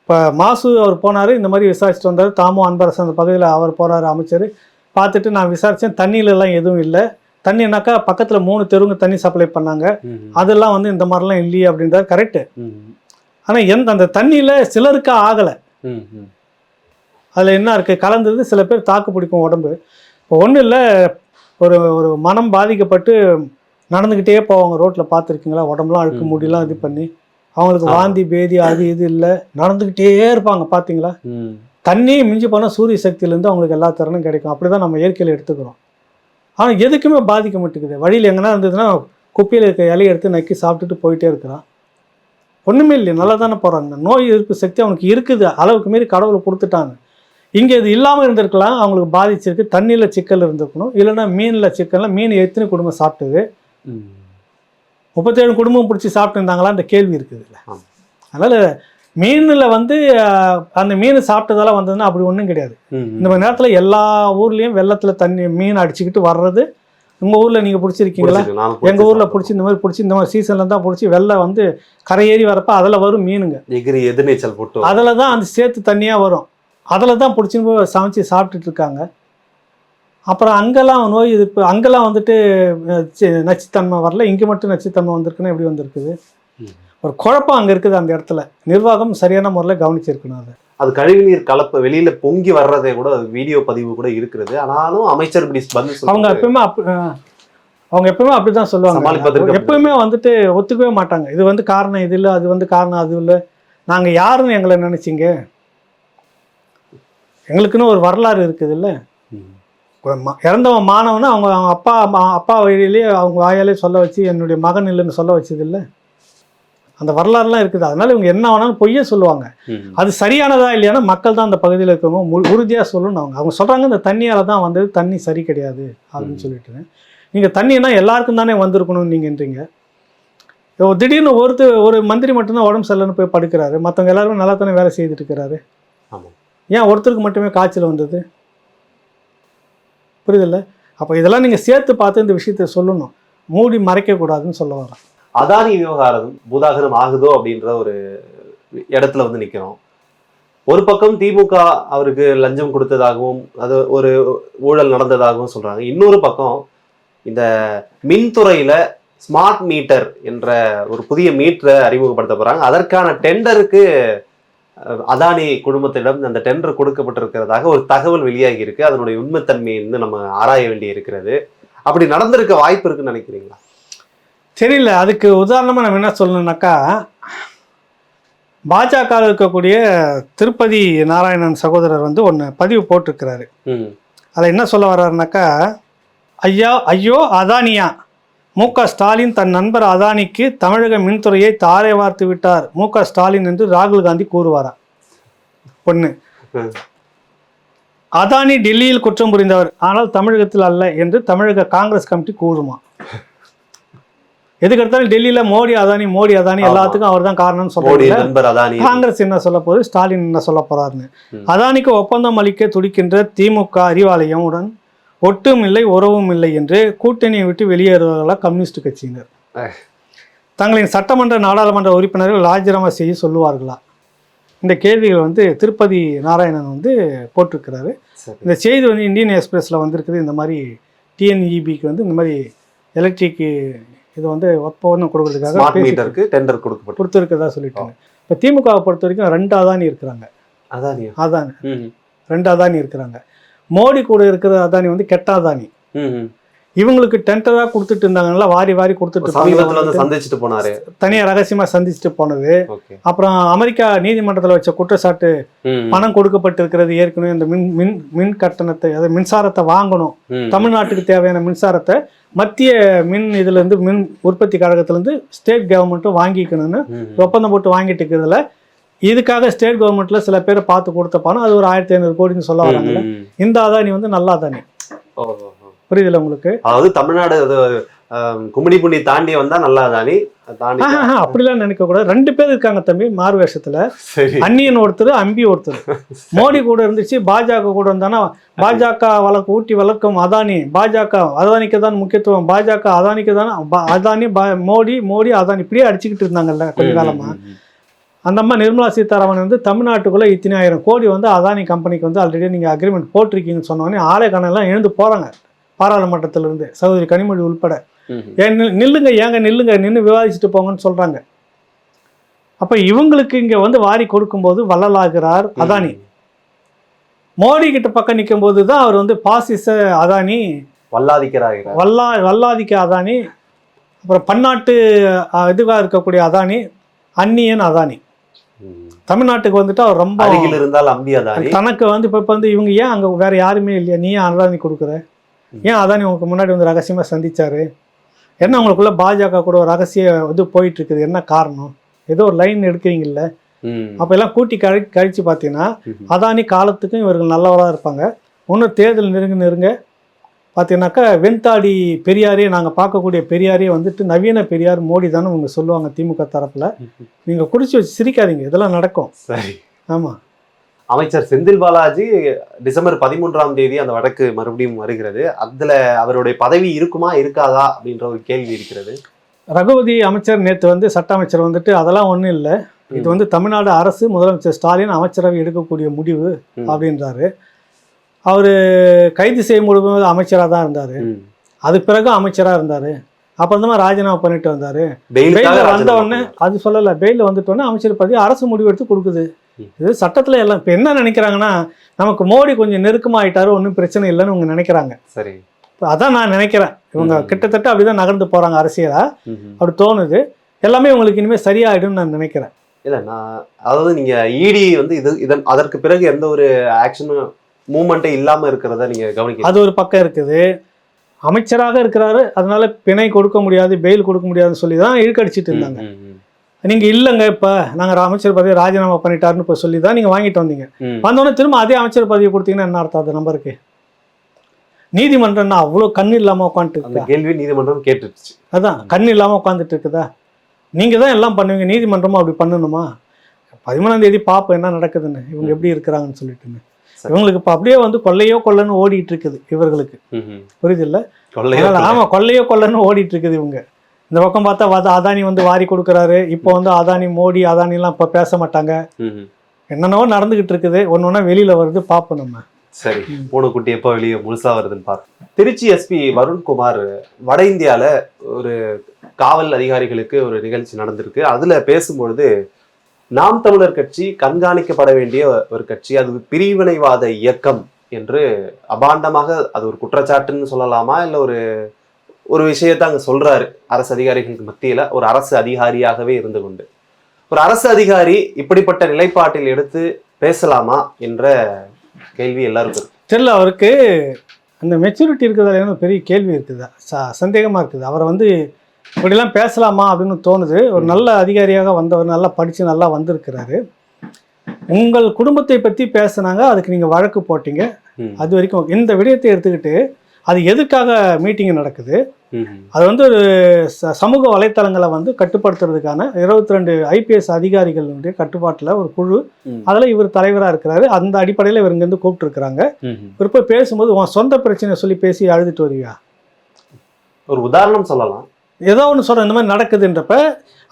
இப்போ மாசு அவர் போனார், இந்த மாதிரி விசாரிச்சுட்டு வந்தார். தாமோ அன்பரசன் அந்த பகுதியில் அவர் போகிறார், அமைச்சர் பார்த்துட்டு நான் விசாரித்தேன், தண்ணியிலலாம் எதுவும் இல்லை. தண்ணினாக்கா பக்கத்தில் 3 தெருவுங்க தண்ணி சப்ளை பண்ணாங்க, அதெல்லாம் வந்து இந்த மாதிரிலாம் இல்லையே அப்படின்றது கரெக்டு. ஆனால் அந்த தண்ணியில் சிலருக்கு ஆகலை. அதில் என்ன இருக்குது கலந்தது, சில பேர் தாக்கு பிடிக்கும் உடம்பு. இப்போ ஒன்றும் இல்லை, ஒரு மனம் பாதிக்கப்பட்டு நடந்துக்கிட்டே போவாங்க, ரோட்டில் பார்த்துருக்கீங்களா? உடம்புலாம் அழுக்கு முடியெல்லாம் இது பண்ணி அவங்களுக்கு வாந்தி பேதி அது இது இல்லை, நடந்துக்கிட்டே இருப்பாங்க பார்த்தீங்களா? தண்ணி மிஞ்சி போனால் சூரிய சக்தியிலேருந்து அவங்களுக்கு எல்லா திறனும் கிடைக்கும். அப்படி தான் நம்ம இயற்கையில் எடுத்துக்கிறோம். ஆனால் எதுக்குமே பாதிக்க மாட்டேங்குது. வழியில் எங்கன்னா இருந்ததுன்னா குப்பையில் இருக்க இலையை எடுத்து நக்கி சாப்பிட்டுட்டு போயிட்டே இருக்கிறான். ஒன்றுமே இல்லை, நல்லா தானே போகிறாங்க. நோய் எதிர்ப்பு சக்தி அவனுக்கு இருக்குது, அளவுக்கு மீறி கடவுளை கொடுத்துட்டாங்க. இங்கே இது இல்லாமல் இருந்திருக்கலாம், அவங்களுக்கு பாதிச்சிருக்கு. தண்ணியில் சிக்கல் இருந்திருக்கணும், இல்லைன்னா மீனில் சிக்கல்லாம். மீன் எத்தனை குடும்பம் சாப்பிட்டது, 37 குடும்பம் பிடிச்சி சாப்பிட்டு இருந்தாங்களான்ற கேள்வி இருக்குதுல்ல. ஆமா. அதனால் மீனில் வந்து அந்த மீன் சாப்பிட்டதால வந்ததுன்னா அப்படி ஒன்றும் கிடையாது. இந்த மாதிரி நேரத்தில் எல்லா ஊர்லேயும் வெள்ளத்தில் தண்ணி மீன் அடிச்சுக்கிட்டு வர்றது. உங்கள் ஊரில் நீங்கள் பிடிச்சிருக்கீங்களா? எங்கள் ஊரில் பிடிச்சி இந்த மாதிரி சீசனில் தான் பிடிச்சி வெள்ளம் வந்து கரையேறி வரப்போ அதில் வரும் மீனுங்க. எகிரி எதிர்நீச்சல் போட்டு அதில் தான் அந்த சேத்து தண்ணியாக வரும். அதில் தான் பிடிச்சி போய் சமைச்சு சாப்பிட்டுட்டு இருக்காங்க. அப்புறம் அங்கெல்லாம் நோய் எதிர்ப்பு, அங்கெல்லாம் வந்துட்டு நச்சுத்தன்மை வரல, இங்கே மட்டும் நச்சுத்தன்மை வந்திருக்குன்னா எப்படி வந்திருக்குது? ஒரு குழப்பம் அங்கே இருக்குது. அந்த இடத்துல நிர்வாகம் சரியான முறையில் கவனிச்சிருக்கணும். அது கழிவுநீர் கலப்பு வெளியில பொங்கி வர்றதே கூட வீடியோ பதிவு கூட இருக்கிறது. ஆனாலும் அமைச்சர் இப்படி பதில் அவங்க எப்பவுமே அப்படிதான் சொல்லுவாங்க. எப்பவுமே வந்துட்டு ஒத்துக்கவே மாட்டாங்க. இது வந்து காரணம் இது இல்லை, அது வந்து காரணம் அது இல்லை. நாங்கள் யாருன்னு எங்களை நினைச்சிங்க? எங்களுக்குன்னு ஒரு வரலாறு இருக்குது இல்லை. இறந்தவன் மாணவனை அவங்க அப்பா வழியிலேயே அவங்க வாயாலே சொல்ல வச்சு என்னுடைய மகன் இல்லைன்னு சொல்ல வச்சது இல்லை. அந்த வரலாறுலாம் இருக்குது. அதனால இவங்க என்ன வேணாலும் பொய்யே சொல்லுவாங்க. அது சரியானதா இல்லையானா மக்கள் தான் அந்த பகுதியில் இருக்கவங்க உறுதியாக சொல்லணும். அவங்க சொல்கிறாங்க இந்த தண்ணியால் தான் வந்தது, தண்ணி சரி கிடையாது அப்படின்னு சொல்லிட்டு. நீங்கள் தண்ணினா எல்லாருக்கும் தானே வந்திருக்கணும்னு நீங்கன்றீங்க. திடீர்னு ஒரு மந்திரி மட்டும்தான் உடம்பு சரியில்லைன்னு போய் படுக்கிறாரு, மற்றவங்க எல்லாருமே நல்லா தானே வேலை செய்துட்டு இருக்கிறாரு. ஏன் ஒருத்தருக்கு மட்டுமே காய்ச்சல் வந்தது? புரியுதில்ல? அப்போ இதெல்லாம் நீங்கள் சேர்த்து பார்த்து இந்த விஷயத்த சொல்லணும், மூடி மறைக்கக்கூடாதுன்னு சொல்ல வரேன். அதானி விவகாரம் பூதாகரம் ஆகுதோ அப்படின்ற ஒரு இடத்துல வந்து நிற்கிறோம். ஒரு பக்கம் திமுக அவருக்கு லஞ்சம் கொடுத்ததாகவும் அது ஒரு ஊழல் நடந்ததாகவும் சொல்றாங்க. இன்னொரு பக்கம் இந்த மின்துறையில ஸ்மார்ட் மீட்டர் என்ற ஒரு புதிய மீட்டரை அறிமுகப்படுத்த போறாங்க. அதற்கான டெண்டருக்கு அதானி குழுமத்திடம் அந்த டெண்டர் கொடுக்கப்பட்டிருக்கிறதாக ஒரு தகவல் வெளியாகி இருக்கு. அதனுடைய உண்மைத்தன்மையை வந்து நம்ம ஆராய வேண்டி இருக்கிறது. அப்படி நடந்திருக்க வாய்ப்பு இருக்குன்னு நினைக்கிறீங்களா? தெரியல. அதுக்கு உதாரணமாக நம்ம என்ன சொல்லணும்னாக்கா, பாஜக இருக்கக்கூடிய திருப்பதி நாராயணன் சகோதரர் வந்து ஒன்று பதிவு போட்டிருக்கிறாரு. அதில் என்ன சொல்ல வர்றாருனாக்கா, ஐயோ அதானியா, மு.க. ஸ்டாலின் தன் நண்பர் அதானிக்கு தமிழக மின்துறையை தாரை வார்த்து விட்டார் மு.க. ஸ்டாலின் என்று ராகுல் காந்தி கூறுவாரா? ஒன்று. அதானி டெல்லியில் குற்றம் புரிந்தவர், ஆனால் தமிழகத்தில் அல்ல என்று தமிழக காங்கிரஸ் கமிட்டி கூறுமா? எதுக்கெடுத்தாலும் டெல்லியில மோடி அதானி எல்லாத்துக்கும் அவர் தான் காரணம்னு சொல்றாங்க. காங்கிரஸ் என்ன சொல்ல போகுது, ஸ்டாலின் என்ன சொல்ல போறாருன்னு. அதானிக்கு ஒப்பந்தம் அளிக்க துடிக்கின்ற திமுக அறிவாலயம் உடன் ஒட்டும் இல்லை உறவும் இல்லை என்று கூட்டணியை விட்டு வெளியேறுவர்களா கம்யூனிஸ்ட் கட்சியினர்? தங்களின் சட்டமன்ற நாடாளுமன்ற உறுப்பினர்கள் ராஜினாமா செய்ய சொல்லுவார்களா? இந்த கேள்விகள் வந்து திருப்பதி நாராயணன் வந்து போட்டிருக்கிறாரு. இந்த செய்தி வந்து இந்தியன் எக்ஸ்பிரஸ்ல வந்திருக்குது. இந்த மாதிரி டிஎன்இபிக்கு வந்து இந்த மாதிரி எலக்ட்ரிக் இது வந்து ஒப்பந்தம் கொடுக்கறதுக்காக டெண்டர் கொடுத்துருக்கதா சொல்லிட்டாங்க. இப்போ திமுகவை பொறுத்த வரைக்கும் 2 அதானி இருக்கிறாங்க. அதானி 2 அதானி இருக்கிறாங்க. மோடி கூட இருக்கிற அதானி வந்து கெட்ட அதானி. இவங்களுக்கு டெண்டரா கொடுத்துட்டு இருந்தாங்கல்ல, வாரி கொடுத்துட்டு சந்திச்சுட்டு போனாரு, தனியா ரகசியமா சந்திச்சுட்டு போனது. அப்புறம் அமெரிக்கா நீதிமன்றத்தில் வச்ச குற்றச்சாட்டு, பணம் கொடுக்கப்பட்டிருக்கிறது ஏற்கனவே இந்த மின் கட்டணத்தை, அதாவது மின்சாரத்தை வாங்கணும், தமிழ்நாட்டுக்கு தேவையான மின்சாரத்தை மத்திய மின் இதுல இருந்து மின் உற்பத்தி கழகத்திலிருந்து ஸ்டேட் கவர்மெண்ட்டும் வாங்கிக்கணும்னு ஒப்பந்தம் போட்டு வாங்கிட்டு இருக்கிறதுல, இதுக்காக ஸ்டேட் கவர்மெண்ட்ல சில பேரை பார்த்து கொடுத்த பணம் அது ஒரு 1500 கோடின்னு சொல்ல வராங்கல்ல. இந்த அதானி வந்து நல்ல அதானி. புரியுதுல உங்களுக்கு? அதாவது தமிழ்நாடு கும்மிடி புண்ணி தாண்டி வந்தா நல்லா அதானி. அப்படிலாம் நினைக்க கூடாது. 2 பேர் இருக்காங்க தம்பி மாறு வேஷத்துல. அந்நியன் ஒருத்தர், அம்பி ஒருத்தர். மோடி கூட இருந்துச்சு, பாஜக கூட இருந்தானா பாஜக ஊட்டி வளர்க்கும் அதானி, பாஜக அதானிக்கு தான் முக்கியத்துவம், பாஜக அதானிக்கு தானே, அதானி மோடி அதானி இப்படியே அடிச்சுக்கிட்டு இருந்தாங்கல்ல கொஞ்ச காலமா. அந்த அம்மா நிர்மலா சீதாராமன் வந்து தமிழ்நாட்டுக்குள்ள இத்தனை 1000 கோடி வந்து அதானி கம்பெனிக்கு வந்து ஆல்ரெடி நீங்க அக்ரிமெண்ட் போட்டிருக்கீங்கன்னு சொன்னோடனே ஆலை கணக்கெல்லாம் எழுந்து போறாங்க பாராளுமன்றத்திலிருந்து, சகோதரி கனிமொழி உள்பட. நில்லுங்க, நின்று விவாதிச்சுட்டு போங்கன்னு சொல்றாங்க. அப்ப இவங்களுக்கு இங்க வந்து வாரி கொடுக்கும்போது வள்ளலாகிறார் அதானி. மோடி கிட்ட பக்கம் நிற்கும் போதுதான் அவர் வந்து பாசிச அதானி, வல்லாதிக்க அதானி, அப்புறம் பன்னாட்டு இதுவாக இருக்கக்கூடிய அதானி, அந்நியன் அதானி. தமிழ்நாட்டுக்கு வந்துட்டு அவர் ரொம்ப இருந்தால் அம்பி அதானி. தனக்கு வந்து இப்ப வந்து இவங்க ஏன் அங்க வேற யாருமே இல்லையா, நீ ஏன் அதானி கொடுக்குற, ஏன் அதானி உங்களுக்கு முன்னாடி வந்து ரகசியமா சந்திச்சாரு, என்ன உங்களுக்குள்ள பாஜக கூட ஒரு ரகசிய இது போயிட்டு இருக்குது, என்ன காரணம், ஏதோ ஒரு லைன் எடுக்கிறீங்கல்ல. அப்ப எல்லாம் கூட்டி கழிச்சு பார்த்தீங்கன்னா அதானி காலத்துக்கும் இவர்கள் நல்லவராக இருப்பாங்க. இன்னும் தேர்தல் நெருங்க பார்த்தீங்கன்னாக்கா வெண்தாடி பெரியாரே நாங்கள் பார்க்கக்கூடிய பெரியாரே வந்துட்டு நவீன பெரியார் மோடி தானே அவங்க சொல்லுவாங்க திமுக தரப்பில். நீங்கள் குடிச்சு வச்சு சிரிக்காதீங்க, இதெல்லாம் நடக்கும். சரி. ஆமாம். அமைச்சர் செந்தில் பாலாஜி டிசம்பர் 13ஆம் தேதி அந்த வழக்கு மறுபடியும் வருகிறது. அதுல அவருடைய பதவி இருக்குமா இருக்காதா அப்படின்ற ஒரு கேள்வி இருக்கிறது. ரகுபதி அமைச்சர் நேற்று வந்து சட்ட அமைச்சர் வந்துட்டு அதெல்லாம் ஒன்றும் இல்லை, இது வந்து தமிழ்நாடு அரசு முதலமைச்சர் ஸ்டாலின் அமைச்சரவை எடுக்கக்கூடிய முடிவு அப்படின்றாரு. அவர் கைது செய்ய முடியும் அமைச்சராக தான் இருந்தார், அதுக்கு பிறகு அமைச்சராக இருந்தார், அப்புறம் தான் ராஜினாமா பண்ணிட்டு வந்தார். பெயிலில் வந்த உடனே அது சொல்லலை, பெயிலில் வந்துட்டோன்னே அமைச்சர் பதவி அரசு முடிவு எடுத்து கொடுக்குது. இது சட்டத்தில் எல்லாம் இப்போ என்ன நினைக்கிறாங்கன்னா, நமக்கு மோடி கொஞ்சம் நெருக்கமாயிட்டாரு, ஒன்றும் பிரச்சனை இல்லைன்னு இவங்க நினைக்கிறாங்க. சரி, அதான் நான் நினைக்கிறேன். இவங்க கிட்டத்தட்ட அப்படிதான் நகர்ந்து போகிறாங்க அரசியலா, அப்படி தோணுது. எல்லாமே உங்களுக்கு இனிமேல் சரியாயிடும்னு நான் நினைக்கிறேன். இல்லை, நான் அதாவது நீங்கள் இடி வந்து அதற்கு பிறகு எந்த ஒரு ஆக்ஷனும் மூமெண்ட்டே இல்லாமல் இருக்கிறத நீங்கள் கவனிக்க, அது ஒரு பக்கம் இருக்குது. அமைச்சராக இருக்கிறாரு, அதனால பிணை கொடுக்க முடியாது, பெயில் கொடுக்க முடியாதுன்னு சொல்லி தான் இழுக்கடிச்சிட்டு இருந்தாங்க. நீங்கள் இல்லைங்க இப்போ நாங்கள் அமைச்சர் பதவியை ராஜினாமா பண்ணிட்டாருன்னு இப்போ சொல்லி தான் நீங்கள் வாங்கிட்டு வந்தீங்க. வந்தோடனே திரும்ப அதே அமைச்சர் பதவியை கொடுத்தீங்கன்னா என்ன அர்த்தம்? அது நம்பருக்கு நீதிமன்றம்னா அவ்வளோ கண் இல்லாமல் உட்காந்துட்டு கேள்வி நீதிமன்றம் கேட்டுருச்சு. அதான் கண் இல்லாமல் உட்காந்துட்டு இருக்குதா? நீங்கள் தான் எல்லாம் பண்ணுவீங்க, நீதிமன்றமும் அப்படி பண்ணணுமா? 13ஆம் தேதி பார்ப்போம் என்ன நடக்குதுன்னு, இவங்க எப்படி இருக்கிறாங்கன்னு சொல்லிட்டுன்னு. இவங்களுக்கு இப்போ அப்படியே வந்து கொள்ளைன்னு ஓடிட்டு இருக்குது இவர்களுக்கு, புரியுது இல்லை? ஆமாம், கொள்ளைன்னு ஓடிட்டு இருக்குது இவங்க. இந்த பக்கம் பார்த்தா அதானி வந்து வாரி கொடுக்குறாரு, இப்போ வந்து அதானி மோடி அதானிலாம் இப்போ பேச மாட்டாங்க, என்னென்னவோ நடந்துகிட்டு இருக்குது. ஒன்று ஒன்றா வெளியில் வருது, பார்ப்போம் நம்ம. சரி, பூனைக்குட்டி எப்போ வெளியே முழுசா வருதுன்னு பார்ப்போம். திருச்சி எஸ்பி வருண்குமார் வட இந்தியாவில் ஒரு காவல் அதிகாரிகளுக்கு ஒரு நிகழ்ச்சி நடந்திருக்கு. அதில் பேசும்பொழுது நாம் தமிழர் கட்சி கண்காணிக்கப்பட வேண்டிய ஒரு கட்சி, அது பிரிவினைவாத இயக்கம் என்று அபாண்டமாக, அது ஒரு குற்றச்சாட்டுன்னு சொல்லலாமா, இல்லை ஒரு விஷயத்தை அங்கே சொல்றாரு. அரசு அதிகாரிகளுக்கு மத்தியில் ஒரு அரசு அதிகாரியாகவே இருந்து கொண்டு ஒரு அரசு அதிகாரி இப்படிப்பட்ட நிலைப்பாட்டில் எடுத்து பேசலாமா என்ற கேள்வி எல்லாருக்கும் தெரியல. அவருக்கு அந்த மெச்சூரிட்டி இருக்கிறதால பெரிய கேள்வி இருக்குதா, சந்தேகமாக இருக்குது. அவரை வந்து இப்படிலாம் பேசலாமா அப்படின்னு தோணுது. ஒரு நல்ல அதிகாரியாக வந்தவர், நல்லா படித்து நல்லா வந்திருக்கிறாரு. உங்கள் குடும்பத்தை பற்றி பேசுனாங்க, அதுக்கு நீங்கள் வழக்கு போட்டீங்க. அது வரைக்கும் இந்த விடயத்தை எடுத்துக்கிட்டு அது எதுக்காக மீட்டிங் நடக்குது, அது வந்து ஒரு சமூக வலைத்தளங்களை வந்து கட்டுப்படுத்துறதுக்கான 22 IPS அதிகாரிகளுடைய கட்டுப்பாட்டில் ஒரு குழு, அதில் இவர் தலைவராக இருக்கிறாரு. அந்த அடிப்படையில் இவர் இங்கேருந்து கூப்பிட்டுருக்குறாங்க. இவர் போய் பேசும்போது உன் சொந்த பிரச்சனை சொல்லி பேசி அழுதுட்டு வருவியா? ஒரு உதாரணம் சொல்லலாம், ஏதோ ஒன்று சொல்கிறேன் இந்த மாதிரி நடக்குதுன்றப்ப,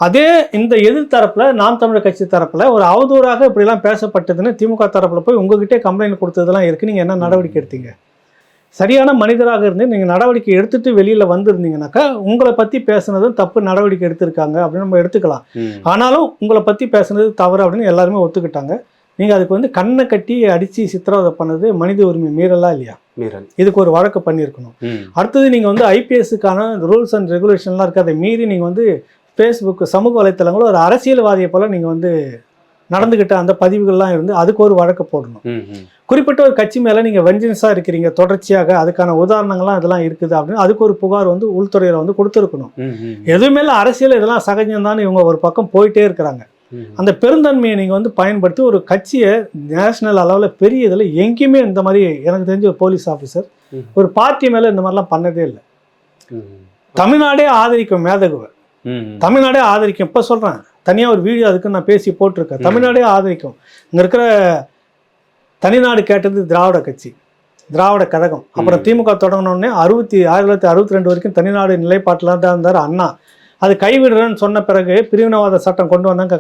அதே இந்த எதிர்த்தரப்பில் நாம் தமிழர் கட்சி தரப்பில் ஒரு அவதூறாக இப்படிலாம் பேசப்பட்டதுன்னு திமுக தரப்பில் போய் உங்ககிட்டே கம்ப்ளைண்ட் கொடுத்ததெல்லாம் இருக்குது. நீங்கள் என்ன நடவடிக்கை எடுத்தீங்க? சரியான மனிதராக இருந்து நீங்கள் நடவடிக்கை எடுத்துட்டு வெளியில் வந்திருந்தீங்கன்னாக்கா உங்களை பற்றி பேசுனதும் தப்பு, நடவடிக்கை எடுத்திருக்காங்க அப்படின்னு நம்ம எடுத்துக்கலாம். ஆனாலும் உங்களை பற்றி பேசுனது தவறு அப்படின்னு எல்லாருமே ஒத்துக்கிட்டாங்க. நீங்கள் அதுக்கு வந்து கண்ணை கட்டி அடித்து சித்திரவதை பண்ணது மனித உரிமை மீறலா இல்லையா? இதுக்கு ஒரு வழக்கு பண்ணியிருக்கணும். அடுத்தது நீங்கள் வந்து IPSக்கான ரூல்ஸ் அண்ட் ரெகுலேஷன்லாம் இருக்குது, அதை மீறி நீங்கள் வந்து ஃபேஸ்புக் சமூக வலைத்தளங்களும் ஒரு அரசியல்வாதியை போல் நீங்கள் வந்து நடந்துக்கிட்ட அந்த பதிவுகள்லாம் இருந்து அதுக்கு ஒரு வழக்கு போடணும். குறிப்பிட்ட ஒரு கட்சி மேலே நீங்கள் வெஞ்சன்ஸாக இருக்கிறீங்க தொடர்ச்சியாக, அதுக்கான உதாரணங்கள்லாம் இதெல்லாம் இருக்குது அப்படின்னு அதுக்கு ஒரு புகார் வந்து உள்துறையில் வந்து கொடுத்துருக்கணும். எதுவுமே அரசியல் இதெல்லாம் சகஜம்தான் இவங்க ஒரு பக்கம் போயிட்டே இருக்கிறாங்க. அந்த பெருந்தன்மையை நீங்கள் வந்து பயன்படுத்தி ஒரு கட்சியை நேஷனல் அளவில் பெரிய இதில் எங்கேயுமே இந்த மாதிரி எனக்கு தெரிஞ்ச ஒரு போலீஸ் ஆஃபீஸர் ஒரு பார்ட்டி மேலே இந்த மாதிரிலாம் பண்ணதே இல்லை. தமிழ்நாடே ஆதரிக்கும் மேதகுவை, தமிழ்நாடே ஆதரிக்கும். இப்போ சொல்கிறேன், தனியாக ஒரு வீடியோ அதுக்கு நான் பேசி போட்டிருக்கேன். தமிழ்நாடே ஆதரிக்கும். இங்கே இருக்கிற தனிநாடு கேட்டது திராவிட கட்சி, திராவிட கழகம். அப்புறம் திமுக தொடங்கினோடனே 1962 வரைக்கும் தனிநாடு நிலைப்பாட்டில் தான் இருந்தார் அண்ணா. அது கைவிடுறேன்னு சொன்ன பிறகு பிரிவினவாத சட்டம் கொண்டு வந்தாங்க,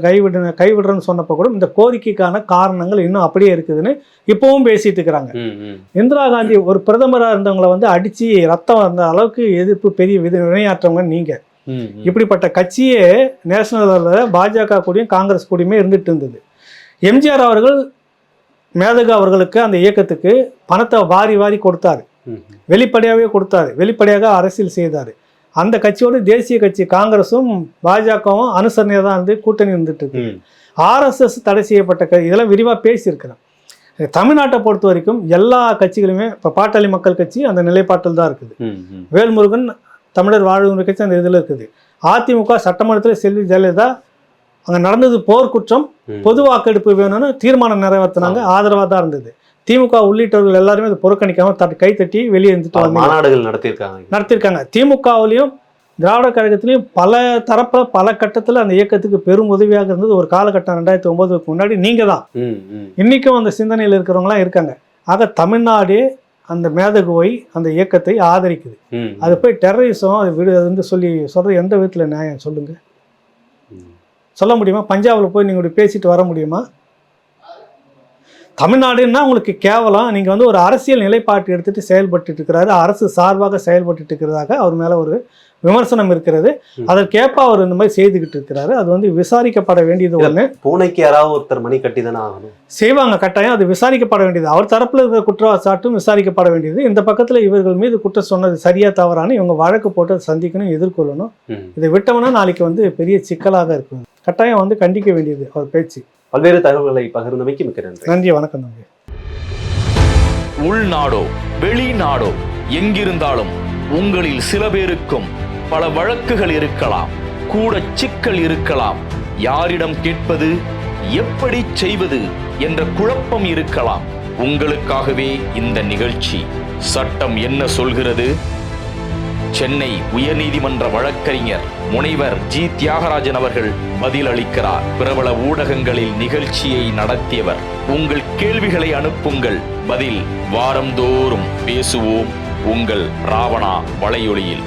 கைவிடுறேன்னு சொன்னப்போ கூட இந்த கோரிக்கைக்கான காரணங்கள் இன்னும் அப்படியே இருக்குதுன்னு இப்போவும் பேசிட்டு இருக்கிறாங்க. இந்திரா காந்தி ஒரு பிரதமராக இருந்தவங்களை வந்து அடித்து ரத்தம் அந்த அளவுக்கு எதிர்ப்பு பெரிய வினையாற்றவங்க நீங்கள். இப்படிப்பட்ட கட்சியே நேஷனல் லெவலில் பாஜக கூடயும் காங்கிரஸ் கூடயுமே இருந்துட்டு இருந்தது. எம்ஜிஆர் அவர்கள் மேதகு அவர்களுக்கு அந்த இயக்கத்துக்கு பணத்தை வாரி கொடுத்தாரு, வெளிப்படையாகவே கொடுத்தாரு, வெளிப்படையாக அரசியல் செய்தார். அந்த கட்சியோடு தேசிய கட்சி காங்கிரஸும் பாஜகவும் அனுசரணையாக தான் வந்து கூட்டணி இருந்துட்டு இருக்கு. RSS தடை செய்யப்பட்ட இதெல்லாம் விரிவாக பேசியிருக்கிறேன். தமிழ்நாட்டை பொறுத்த வரைக்கும் எல்லா கட்சிகளுமே இப்போ பாட்டாளி மக்கள் கட்சி அந்த நிலைப்பாட்டில் தான் இருக்குது. வேல்முருகன் தமிழர் வாழ்வுரிமை கட்சி அந்த இதில் இருக்குது. அதிமுக சட்டமன்றத்தில் செல்வி ஜெயலலிதா அங்கே நடந்தது போர் குற்றம், பொது வாக்கெடுப்பு வேணும்னு தீர்மானம் நிறைவேற்றினாங்க, ஆதரவாக தான் இருந்தது. திமுக உள்ளிட்டவர்கள் எல்லாருமே அதை புறக்கணிக்காம கைத்தட்டி வெளியே இருந்துட்டு பல வந்தாங்க. மாநாடுகள் நடத்தியிருக்காங்க. திமுகவிலையும் திராவிட கழகத்திலையும் பல தரப்புல பல கட்டத்துல அந்த இயக்கத்துக்கு பெரும் உதவியாக இருந்தது ஒரு காலகட்டம் 2009க்கு முன்னாடி நீங்க தான். இன்னைக்கும் அந்த சிந்தனையில் இருக்கிறவங்களாம் இருக்காங்க. ஆக தமிழ்நாடே அந்த மேதகுவை அந்த இயக்கத்தை ஆதரிக்குது. அது போய் டெரரிசம் அது வந்து சொல்றது எந்த விதத்துல நியாயம் சொல்லுங்க? சொல்ல முடியுமா? பஞ்சாபில் போய் நீங்க பேசிட்டு வர முடியுமா? தமிழ்நாடுன்னா உங்களுக்கு கேவலம். நீங்க வந்து ஒரு அரசியல் நிலைப்பாட்டு எடுத்துட்டு செயல்பட்டு இருக்கிறாரு, அரசு சார்பாக செயல்பட்டு இருக்கிறதாக அவர் மேல ஒரு விமர்சனம் இருக்கிறது. அதற்கேற்ப அவர் இந்த மாதிரி செய்துகிட்டு இருக்கிறாரு. அது வந்து விசாரிக்கப்பட வேண்டியது ஒண்ணு. பூனைக்கு யாராவது ஒருத்தர் மணி கட்டி தானே ஆகணும். செய்வாங்க, கட்டாயம். அது விசாரிக்கப்பட வேண்டியது. அவர் தரப்புல இருக்கிற குற்றச்சாட்டும் விசாரிக்கப்பட வேண்டியது. இந்த பக்கத்துல இவர்கள் மீது குற்றம் சொன்னது சரியா தவறானு இவங்க வழக்கு போட்டு சந்திக்கணும், எதிர்கொள்ளணும். இதை விட்டோம்னா நாளைக்கு வந்து பெரிய சிக்கலாக இருக்கும். கட்டாயம் வந்து கண்டிக்க வேண்டியது அவர் பேச்சு. பல்வேறு தகவல்களை பகிர்ந்தமைக்கு மிக்க நன்றி. நன்றி, வணக்கம். நன்றி. உள்நாடோ வெளிநாடோ எங்கிருந்தாலும் உங்களில் சில பேருக்கும் பல வழக்குகள் இருக்கலாம், கூட சிக்கல் இருக்கலாம், யாரிடம் கேட்பது, எப்படி செய்வது என்ற குழப்பம் இருக்கலாம். உங்களுக்காகவே இந்த நிகழ்ச்சி. சட்டம் என்ன சொல்கிறது? சென்னை உயர்நீதிமன்ற வழக்கறிஞர் முனைவர் ஜி தியாகராஜன் அவர்கள் பதில் அளிக்கிறார். பிரபல ஊடகங்களில் நிகழ்ச்சியை நடத்தியவர். உங்கள் கேள்விகளை அனுப்புங்கள். பதில் வாரந்தோறும் பேசுவோம் உங்கள் ராவணா வலையொலியில்.